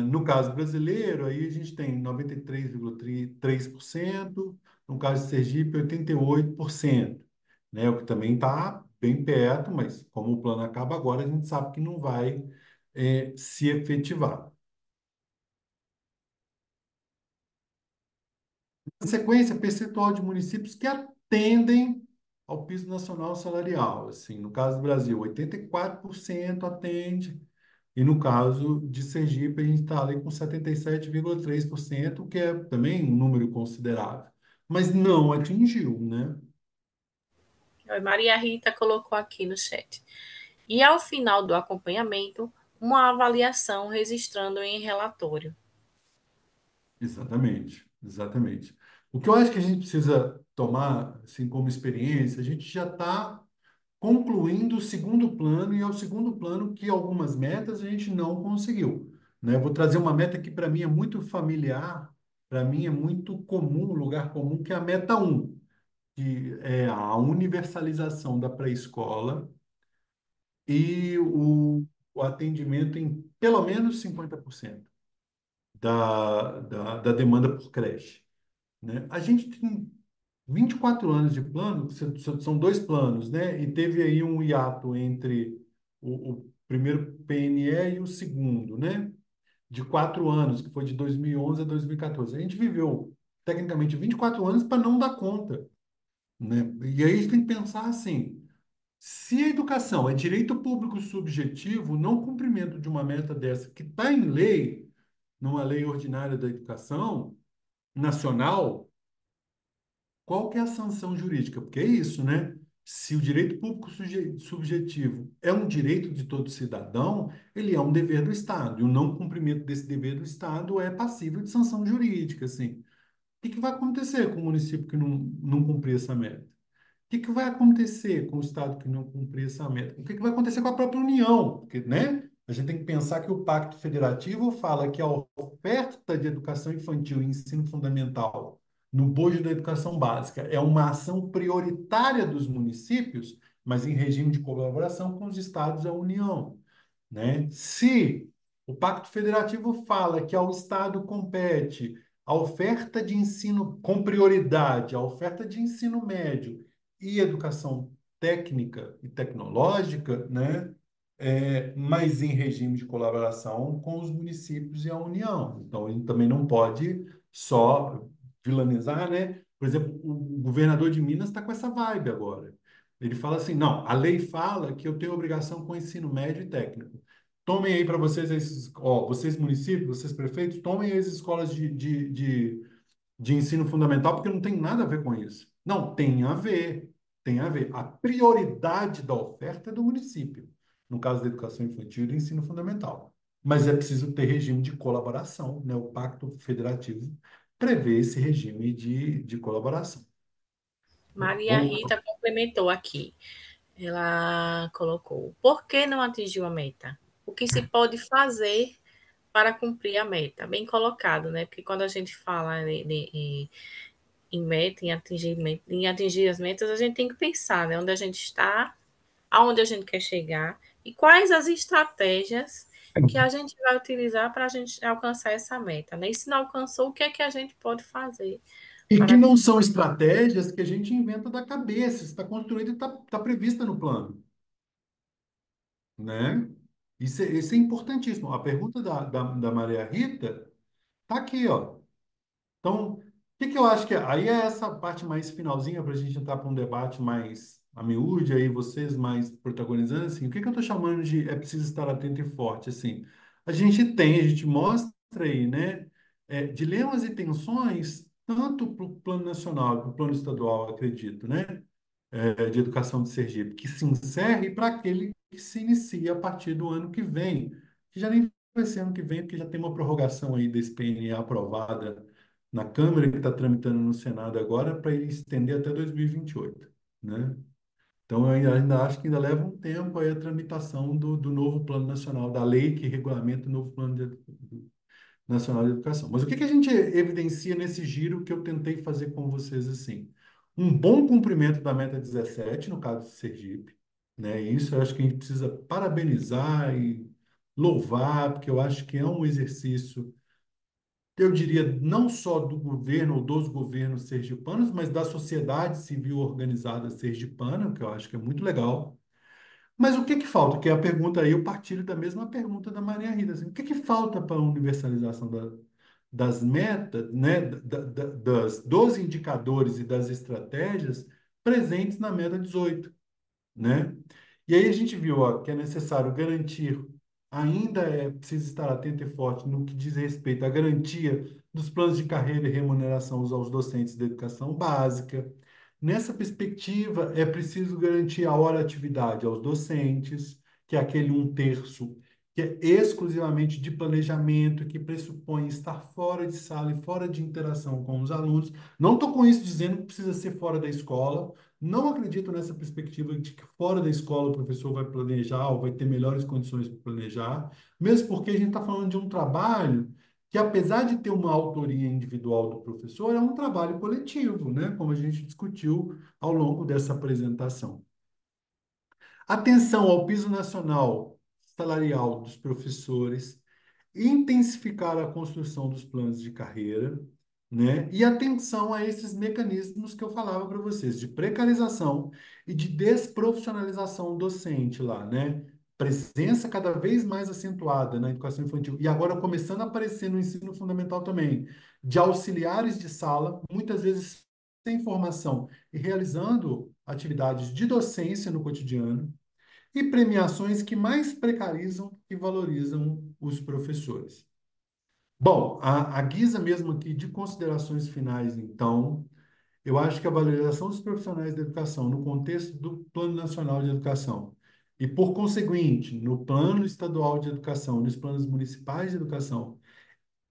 No caso brasileiro, aí a gente tem 93,3%, no caso de Sergipe, 88%, né, o que também está bem perto, mas como o plano acaba agora, a gente sabe que não vai, se efetivar. sequência, percentual de municípios que atendem ao piso nacional salarial. Assim, no caso do Brasil, 84% atende, e no caso de Sergipe, a gente está ali com 77,3%, que é também um número considerável. Mas não atingiu, né? Maria Rita colocou aqui no chat. E ao final do acompanhamento, uma avaliação registrando em relatório. Exatamente, exatamente. O que eu acho que a gente precisa tomar, assim, como experiência, a gente já está concluindo o segundo plano, e é o segundo plano que algumas metas a gente não conseguiu, né? Eu vou trazer uma meta que para mim é muito familiar, para mim é muito comum, um lugar comum, que é a meta um, que é a universalização da pré-escola e o atendimento em pelo menos 50% da demanda por creche, né? A gente tem 24 anos de plano, são dois planos, né? E teve aí um hiato entre o primeiro PNE e o segundo, né? De 4 anos, que foi de 2011 a 2014. A gente viveu, tecnicamente, 24 anos para não dar conta, né? E aí a gente tem que pensar assim, se a educação é direito público subjetivo, não cumprimento de uma meta dessa, que está em lei, numa lei ordinária da educação nacional, qual que é a sanção jurídica? Porque é isso, né? Se o direito público subjetivo é um direito de todo cidadão, ele é um dever do Estado. E o não cumprimento desse dever do Estado é passível de sanção jurídica, assim. O que que vai acontecer com o município que não cumprir essa meta? Que vai acontecer com o Estado que não cumprir essa meta? O que que vai acontecer com a própria União? Porque, né? A gente tem que pensar que o Pacto Federativo fala que a oferta de educação infantil e ensino fundamental no bojo da educação básica é uma ação prioritária dos municípios, mas em regime de colaboração com os estados e a União, né? Se o Pacto Federativo fala que ao Estado compete a oferta de ensino com prioridade, a oferta de ensino médio e educação técnica e tecnológica, né? Mas em regime de colaboração com os municípios e a União. Então, ele também não pode só vilanizar, né? Por exemplo, o governador de Minas está com essa vibe agora. Ele fala assim: não, a lei fala que eu tenho obrigação com o ensino médio e técnico. Tomem aí para vocês esses, ó, vocês municípios, vocês prefeitos, tomem as escolas de ensino fundamental, porque não tem nada a ver com isso. Não, tem a ver, tem a ver. A prioridade da oferta é do município, no caso da educação infantil e do ensino fundamental. Mas é preciso ter regime de colaboração, né? O Pacto Federativo prevê esse regime de colaboração. Maria Vamos, Rita complementou aqui. Ela colocou: por que não atingiu a meta? O que se pode fazer para cumprir a meta? Bem colocado, né? Porque quando a gente fala em meta, em atingir as metas, a gente tem que pensar, né? Onde a gente está, aonde a gente quer chegar e quais as estratégias que a gente vai utilizar para a gente alcançar essa meta, né? E se não alcançou, o que é que a gente pode fazer e que para não são estratégias que a gente inventa da cabeça, está construída e está prevista no plano, né? Isso é importantíssimo. A pergunta da Maria Rita está aqui, ó. Então, o que que eu acho que é? Aí é essa parte mais finalzinha para a gente entrar para um debate mais a miúde, aí vocês mais protagonizando, assim, o que que eu estou chamando de é preciso estar atento e forte, assim. A gente mostra aí, né, dilemas e tensões, tanto para o plano nacional, para o plano estadual, acredito, né, de educação de Sergipe, que se encerre para aquele que se inicia a partir do ano que vem, que já nem vai ser ano que vem, porque já tem uma prorrogação aí desse PNA aprovada na Câmara, que está tramitando no Senado agora, para ele estender até 2028, né? Então, eu ainda acho que ainda leva um tempo aí a tramitação do novo Plano Nacional, da lei que regulamenta o novo Plano Nacional de Educação. Mas o que que a gente evidencia nesse giro que eu tentei fazer com vocês assim? Um bom cumprimento da meta 17, no caso de Sergipe, né? Isso eu acho que a gente precisa parabenizar e louvar, porque eu acho que é um exercício, eu diria, não só do governo ou dos governos sergipanos, mas da sociedade civil organizada sergipana, que eu acho que é muito legal. Mas o que que falta? Que é a pergunta aí, eu partilho da mesma pergunta da Maria Rita, assim, o que que falta para a universalização das metas, né, dos indicadores e das estratégias presentes na meta 18, né? E aí a gente viu, ó, que é necessário garantir, ainda é preciso estar atento e forte no que diz respeito à garantia dos planos de carreira e remuneração aos docentes da educação básica. Nessa perspectiva, é preciso garantir a hora atividade aos docentes, que é aquele um terço que é exclusivamente de planejamento, que pressupõe estar fora de sala e fora de interação com os alunos. Não estou com isso dizendo que precisa ser fora da escola, não acredito nessa perspectiva de que fora da escola o professor vai planejar ou vai ter melhores condições para planejar, mesmo porque a gente está falando de um trabalho que, apesar de ter uma autoria individual do professor, é um trabalho coletivo, né? Como a gente discutiu ao longo dessa apresentação. Atenção ao piso nacional salarial dos professores, intensificar a construção dos planos de carreira, né? E atenção a esses mecanismos que eu falava para vocês, de precarização e de desprofissionalização docente lá, né? Presença cada vez mais acentuada na educação infantil e agora começando a aparecer no ensino fundamental também, de auxiliares de sala, muitas vezes sem formação e realizando atividades de docência no cotidiano, e premiações que mais precarizam e valorizam os professores. Bom, a guisa mesmo aqui de considerações finais, então, eu acho que a valorização dos profissionais da educação no contexto do Plano Nacional de Educação e, por conseguinte, no Plano Estadual de Educação, nos planos municipais de educação,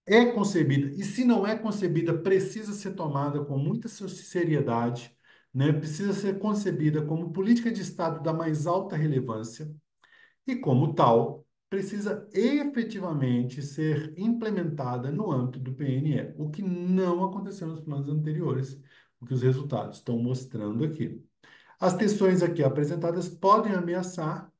é concebida, e se não é concebida, precisa ser tomada com muita seriedade, né? Precisa ser concebida como política de Estado da mais alta relevância, e, como tal, precisa efetivamente ser implementada no âmbito do PNE, o que não aconteceu nos planos anteriores, o que os resultados estão mostrando aqui. As tensões aqui apresentadas podem ameaçar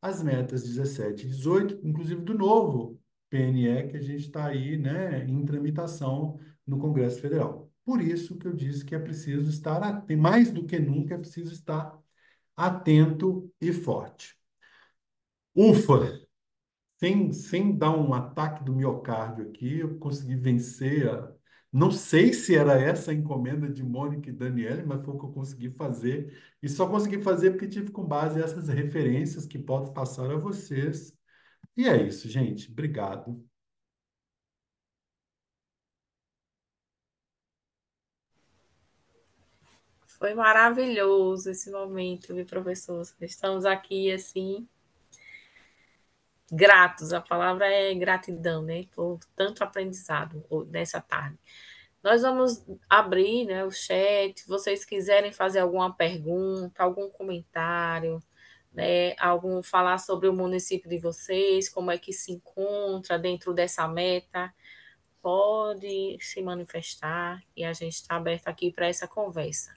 as metas 17 e 18, inclusive do novo PNE que a gente está aí, né, em tramitação no Congresso Federal. Por isso que eu disse que é preciso estar atento, mais do que nunca é preciso estar atento e forte. Ufa! Sem dar um ataque do miocárdio aqui, eu consegui vencer a... Não sei se era essa a encomenda de Mônica e Daniele, mas foi o que eu consegui fazer. E só consegui fazer porque tive com base essas referências que posso passar a vocês. E é isso, gente. Obrigado. Foi maravilhoso esse momento, viu, professor? Estamos aqui, assim, gratos. A palavra é gratidão, né? Por tanto aprendizado nessa tarde. Nós vamos abrir, né, o chat. Se vocês quiserem fazer alguma pergunta, algum comentário, né, algum falar sobre o município de vocês, como é que se encontra dentro dessa meta, pode se manifestar e a gente está aberto aqui para essa conversa.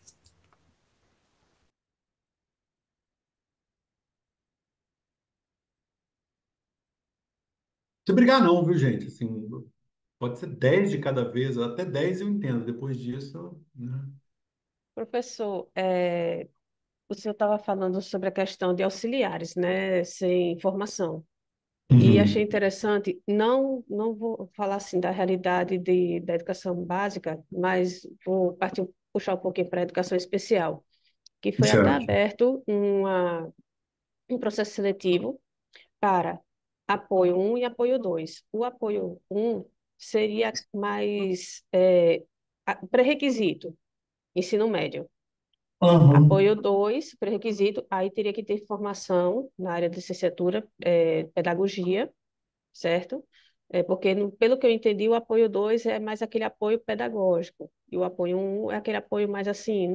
Se brigar não, viu, gente? Assim, pode ser 10 de cada vez, até 10 eu entendo. Depois disso, né? Professor, o senhor estava falando sobre a questão de auxiliares, né, sem formação. E achei Uhum. interessante, não vou falar assim da realidade da educação básica, mas vou puxar um pouquinho para a educação especial, que foi até Certo. aberto um processo seletivo para apoio um e apoio 2. O apoio um seria mais pré-requisito, ensino médio. Uhum. Apoio 2 pré-requisito, aí teria que ter formação na área de licenciatura, pedagogia, certo? Porque, pelo que eu entendi, o apoio 2 é mais aquele apoio pedagógico, e o apoio um é aquele apoio mais assim,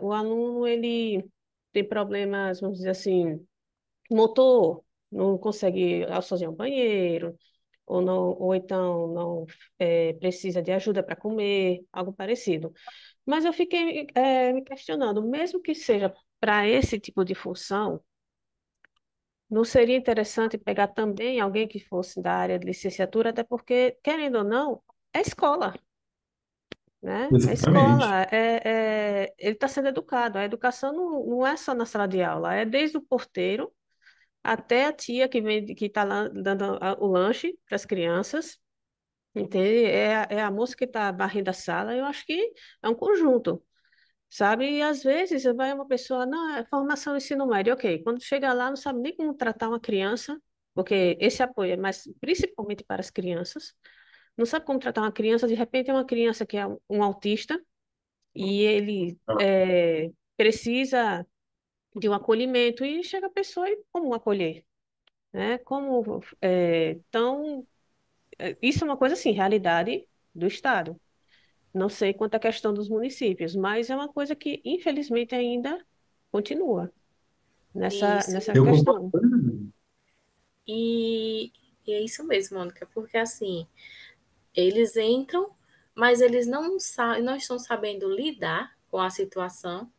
o aluno, ele tem problemas, vamos dizer assim, motor, não consegue ir sozinho ao banheiro, ou então não precisa de ajuda para comer, algo parecido. Mas eu fiquei me questionando, mesmo que seja para esse tipo de função, não seria interessante pegar também alguém que fosse da área de licenciatura, até porque, querendo ou não, é escola, né? É Exatamente. escola, ele está sendo educado. A educação não é só na sala de aula, é desde o porteiro até a tia que vem, que está lá dando o lanche para as crianças, Entende? É a moça que está varrendo a sala, eu acho que é um conjunto, sabe? E às vezes vai uma pessoa, não, é formação ensino médio, ok. Quando chega lá, não sabe nem como tratar uma criança, porque esse apoio é mais principalmente para as crianças. Não sabe como tratar uma criança, de repente é uma criança que é um autista e ele precisa de um acolhimento e chega a pessoa e como acolher, né? Então, isso é uma coisa assim, realidade do Estado. Não sei quanto à questão dos municípios, mas é uma coisa que, infelizmente, ainda continua Isso. nessa Eu concordo questão. plenamente. E, e é isso mesmo, Mônica, porque assim, eles entram, mas eles não estão sabendo lidar com a situação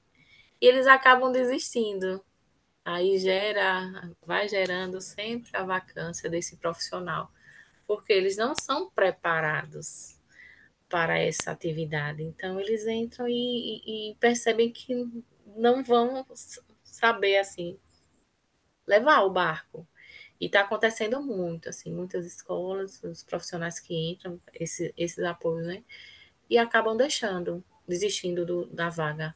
e eles acabam desistindo. Aí vai gerando sempre a vacância desse profissional, porque eles não são preparados para essa atividade. Então, eles entram e percebem que não vão saber, assim, levar o barco. E está acontecendo muito, assim, muitas escolas, os profissionais que entram, esses apoios, né? E acabam desistindo da vaga.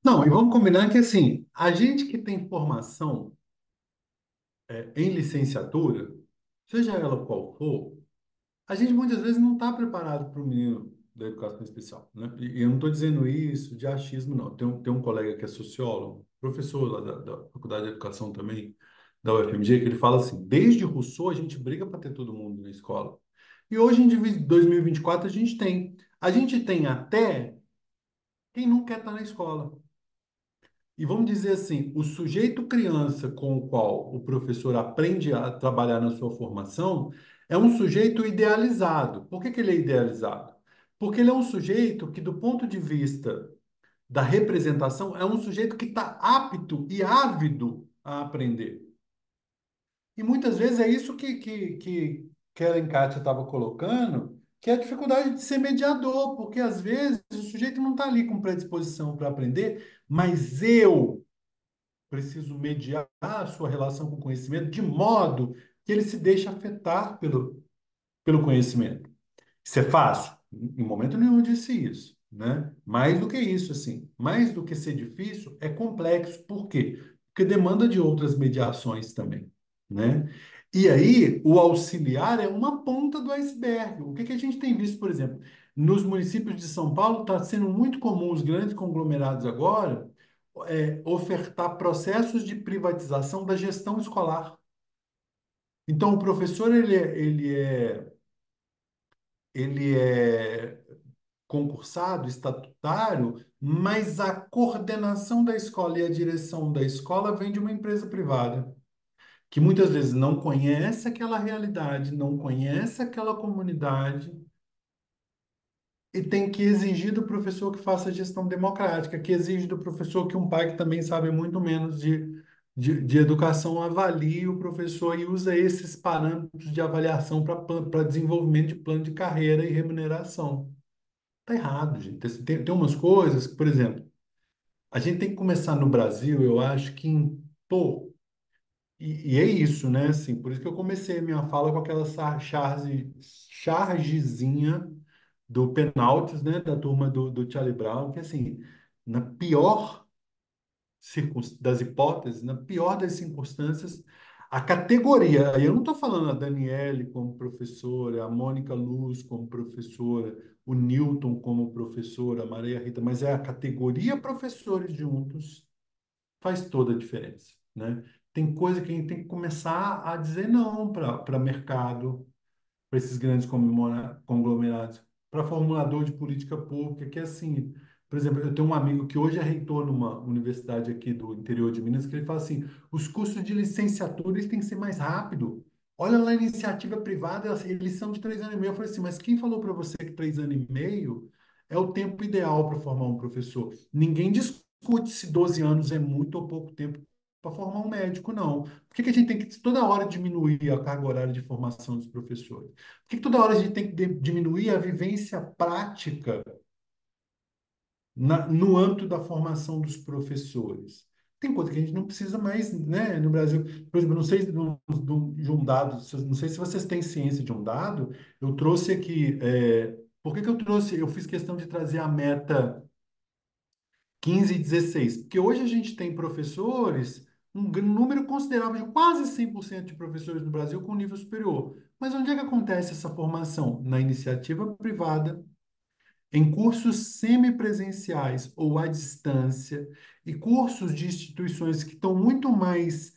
Não, e vamos combinar que assim, a gente que tem formação em licenciatura, seja ela qual for, a gente muitas vezes não está preparado para o menino da educação especial, né? E eu não estou dizendo isso de achismo, não. Tem um colega que é sociólogo, professor lá da Faculdade de Educação também, da UFMG, que ele fala assim, desde Rousseau a gente briga para ter todo mundo na escola. E hoje, em 2024, a gente tem. A gente tem até quem não quer estar na escola. E vamos dizer assim, o sujeito criança com o qual o professor aprende a trabalhar na sua formação é um sujeito idealizado. Por que que ele é idealizado? Porque ele é um sujeito que, do ponto de vista da representação, é um sujeito que está apto e ávido a aprender. E muitas vezes é isso que a Kátia estava colocando, que é a dificuldade de ser mediador, porque às vezes o sujeito não está ali com predisposição para aprender, mas eu preciso mediar a sua relação com o conhecimento de modo que ele se deixe afetar pelo conhecimento. Isso é fácil? Em momento nenhum eu disse isso, né? Mais do que isso, assim, mais do que ser difícil, é complexo. Por quê? Porque demanda de outras mediações também, né? E aí, o auxiliar é uma ponta do iceberg. O que que a gente tem visto, por exemplo, nos municípios de São Paulo, está sendo muito comum os grandes conglomerados agora ofertar processos de privatização da gestão escolar. Então, o professor ele é concursado, estatutário, mas a coordenação da escola e a direção da escola vem de uma empresa privada, que muitas vezes não conhece aquela realidade, não conhece aquela comunidade e tem que exigir do professor que faça gestão democrática, que exige do professor que um pai que também sabe muito menos de educação avalie o professor e usa esses parâmetros de avaliação para desenvolvimento de plano de carreira e remuneração. Tá errado, gente. Tem umas coisas que, por exemplo, a gente tem que começar no Brasil, eu acho que impor, e é isso, né? Assim, por isso que eu comecei a minha fala com aquela chargezinha do Penaltis, né? Da turma do Charlie Brown, que assim, na pior das hipóteses, na pior das circunstâncias, a categoria, aí eu não estou falando a Daniele como professora, a Mônica Luz como professora, o Newton como professora, a Maria Rita, mas é a categoria professores juntos faz toda a diferença, né? Tem coisa que a gente tem que começar a dizer não para mercado, para esses grandes conglomerados, para formulador de política pública, que é assim, por exemplo, eu tenho um amigo que hoje é reitor numa universidade aqui do interior de Minas, que ele fala assim, os cursos de licenciatura eles têm que ser mais rápido. Olha lá a iniciativa privada, eles são de 3 anos e meio. Eu falei assim, mas quem falou para você que 3 anos e meio é o tempo ideal para formar um professor? Ninguém discute se 12 anos é muito ou pouco tempo para formar um médico, não. Por que a gente tem que toda hora diminuir a carga horária de formação dos professores? Por que toda hora a gente tem que diminuir a vivência prática no âmbito da formação dos professores? Tem coisa que a gente não precisa mais, né, no Brasil. Por exemplo, não sei de um dado, não sei se vocês têm ciência de um dado, eu trouxe aqui, por que que eu trouxe? Eu fiz questão de trazer a meta 15 e 16, porque hoje a gente tem professores, número considerável de quase 100% de professores no Brasil com nível superior. Mas onde é que acontece essa formação? Na iniciativa privada, em cursos semipresenciais ou à distância, e cursos de instituições que estão muito mais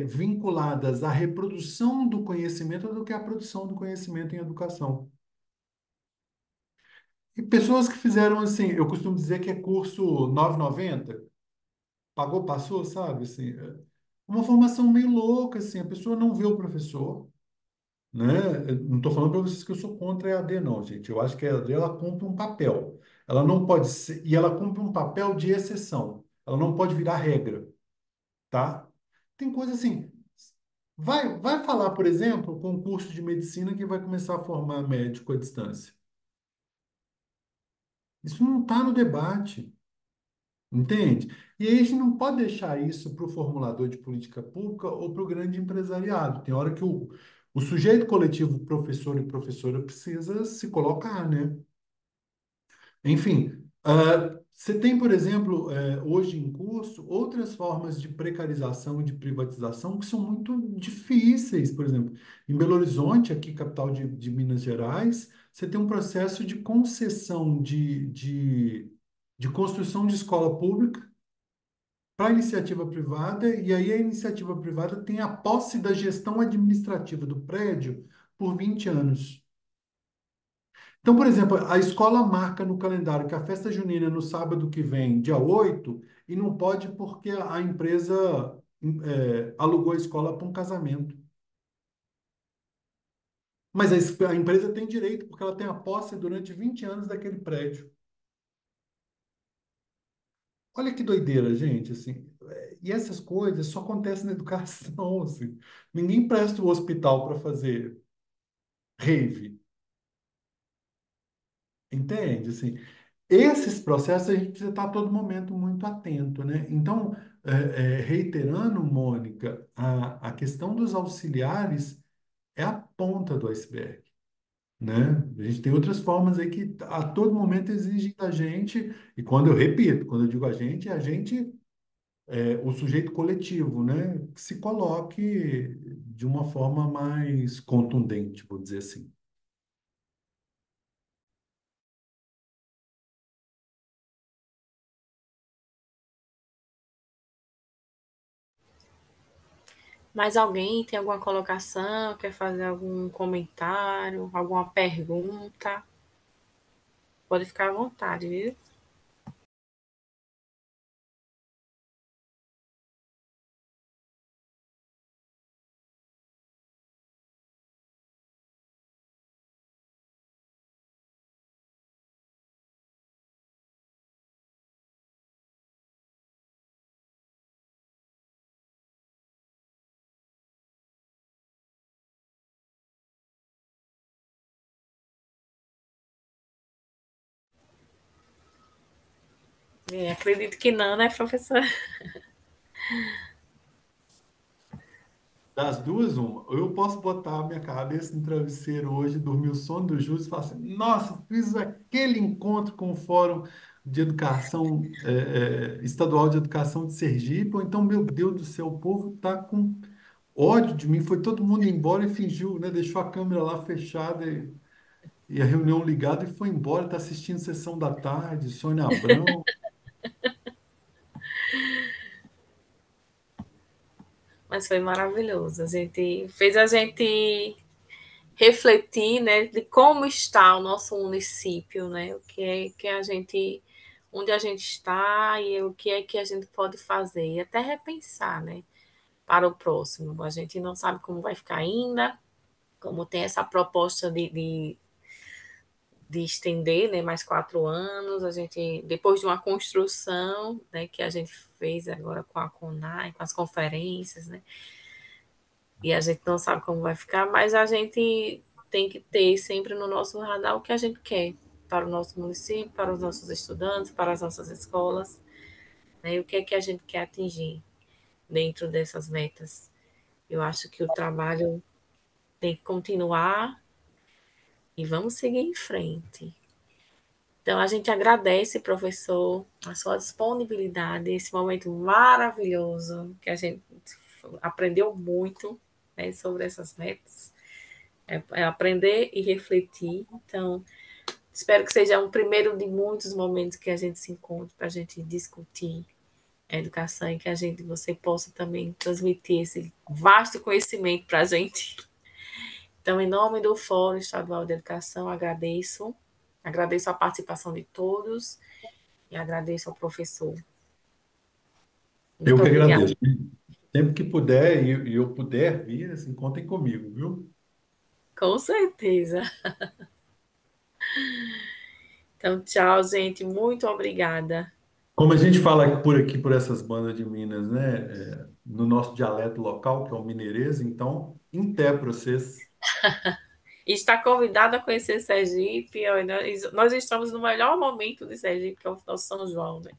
vinculadas à reprodução do conhecimento do que à produção do conhecimento em educação. E pessoas que fizeram assim, eu costumo dizer que é curso 9,90, pagou, passou, sabe? Assim, uma formação meio louca, assim, a pessoa não vê o professor, né? Eu não estou falando para vocês que eu sou contra a EAD, não, gente. Eu acho que a EAD ela cumpre um papel. Ela não pode ser, e ela cumpre um papel de exceção. Ela não pode virar regra, tá? Tem coisa assim. Vai falar, por exemplo, com um curso de medicina que vai começar a formar médico à distância. Isso não está no debate. Entende? E aí a gente não pode deixar isso para o formulador de política pública ou para o grande empresariado. Tem hora que o sujeito coletivo, professor e professora, precisa se colocar, né? Enfim, você tem, por exemplo, hoje em curso, outras formas de precarização e de privatização que são muito difíceis. Por exemplo, em Belo Horizonte, aqui, capital de Minas Gerais, você tem um processo de concessão de construção de escola pública para a iniciativa privada, e aí a iniciativa privada tem a posse da gestão administrativa do prédio por 20 anos. Então, por exemplo, a escola marca no calendário que a festa junina é no sábado que vem, dia 8 e não pode porque a empresa alugou a escola para um casamento. Mas a empresa tem direito, porque ela tem a posse durante 20 anos daquele prédio. Olha que doideira, gente, assim. E essas coisas só acontecem na educação, assim. Ninguém presta o hospital para fazer rave, entende? Assim, esses processos a gente precisa estar a todo momento muito atento, né? Então, reiterando, Mônica, a questão dos auxiliares é a ponta do iceberg, né? A gente tem outras formas aí que a todo momento exigem da gente, e quando eu repito, quando eu digo é a gente, o sujeito coletivo, né? Que se coloque de uma forma mais contundente, vou dizer assim. Mais alguém tem alguma colocação, quer fazer algum comentário, alguma pergunta? Pode ficar à vontade, viu? Acredito que não, né, professor? Das duas, uma. Ou eu posso botar a minha cabeça no travesseiro hoje, dormir o sono do justo e falar assim: nossa, fiz aquele encontro com o Fórum de Educação, Estadual de Educação de Sergipe, ou então, meu Deus do céu, o povo está com ódio de mim. Foi todo mundo embora e fingiu, né? Deixou a câmera lá fechada e a reunião ligada e foi embora. Está assistindo Sessão da Tarde, Sônia Abrão. Mas foi maravilhoso. Fez a gente refletir, né, de como está o nosso município, né, o que a gente, onde a gente está e o que é que a gente pode fazer, e até repensar, né, para o próximo. A gente não sabe como vai ficar ainda, como tem essa proposta de estender, né, mais 4 anos, a gente, depois de uma construção, né, que a gente fez agora com a CONAI, com as conferências, né, e a gente não sabe como vai ficar, mas a gente tem que ter sempre no nosso radar o que a gente quer para o nosso município, para os nossos estudantes, para as nossas escolas. né? E o que é que a gente quer atingir dentro dessas metas. Eu acho que o trabalho tem que continuar e vamos seguir em frente. Então, a gente agradece, professor, a sua disponibilidade, esse momento maravilhoso que a gente aprendeu muito, né, sobre essas metas. É aprender e refletir. Então, espero que seja um primeiro de muitos momentos que a gente se encontre para a gente discutir a educação e que você possa também transmitir esse vasto conhecimento para a gente. Então, em nome do Fórum Estadual de Educação, agradeço a participação de todos e agradeço ao professor. Eu Muito que obrigada. agradeço. Sempre que puder e eu puder vir, assim, contem comigo, viu? Com certeza. Então, tchau, gente. Muito obrigada. Como a gente fala por aqui, por essas bandas de Minas, né? No nosso dialeto local, que é o mineirês, então, em té para vocês. E está convidada a conhecer Sergipe. Nós estamos no melhor momento de Sergipe, que é o nosso São João, né?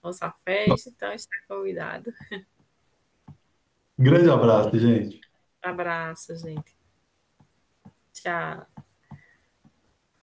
Nossa festa, então está convidado. Grande abraço, gente. Abraço, gente. Tchau.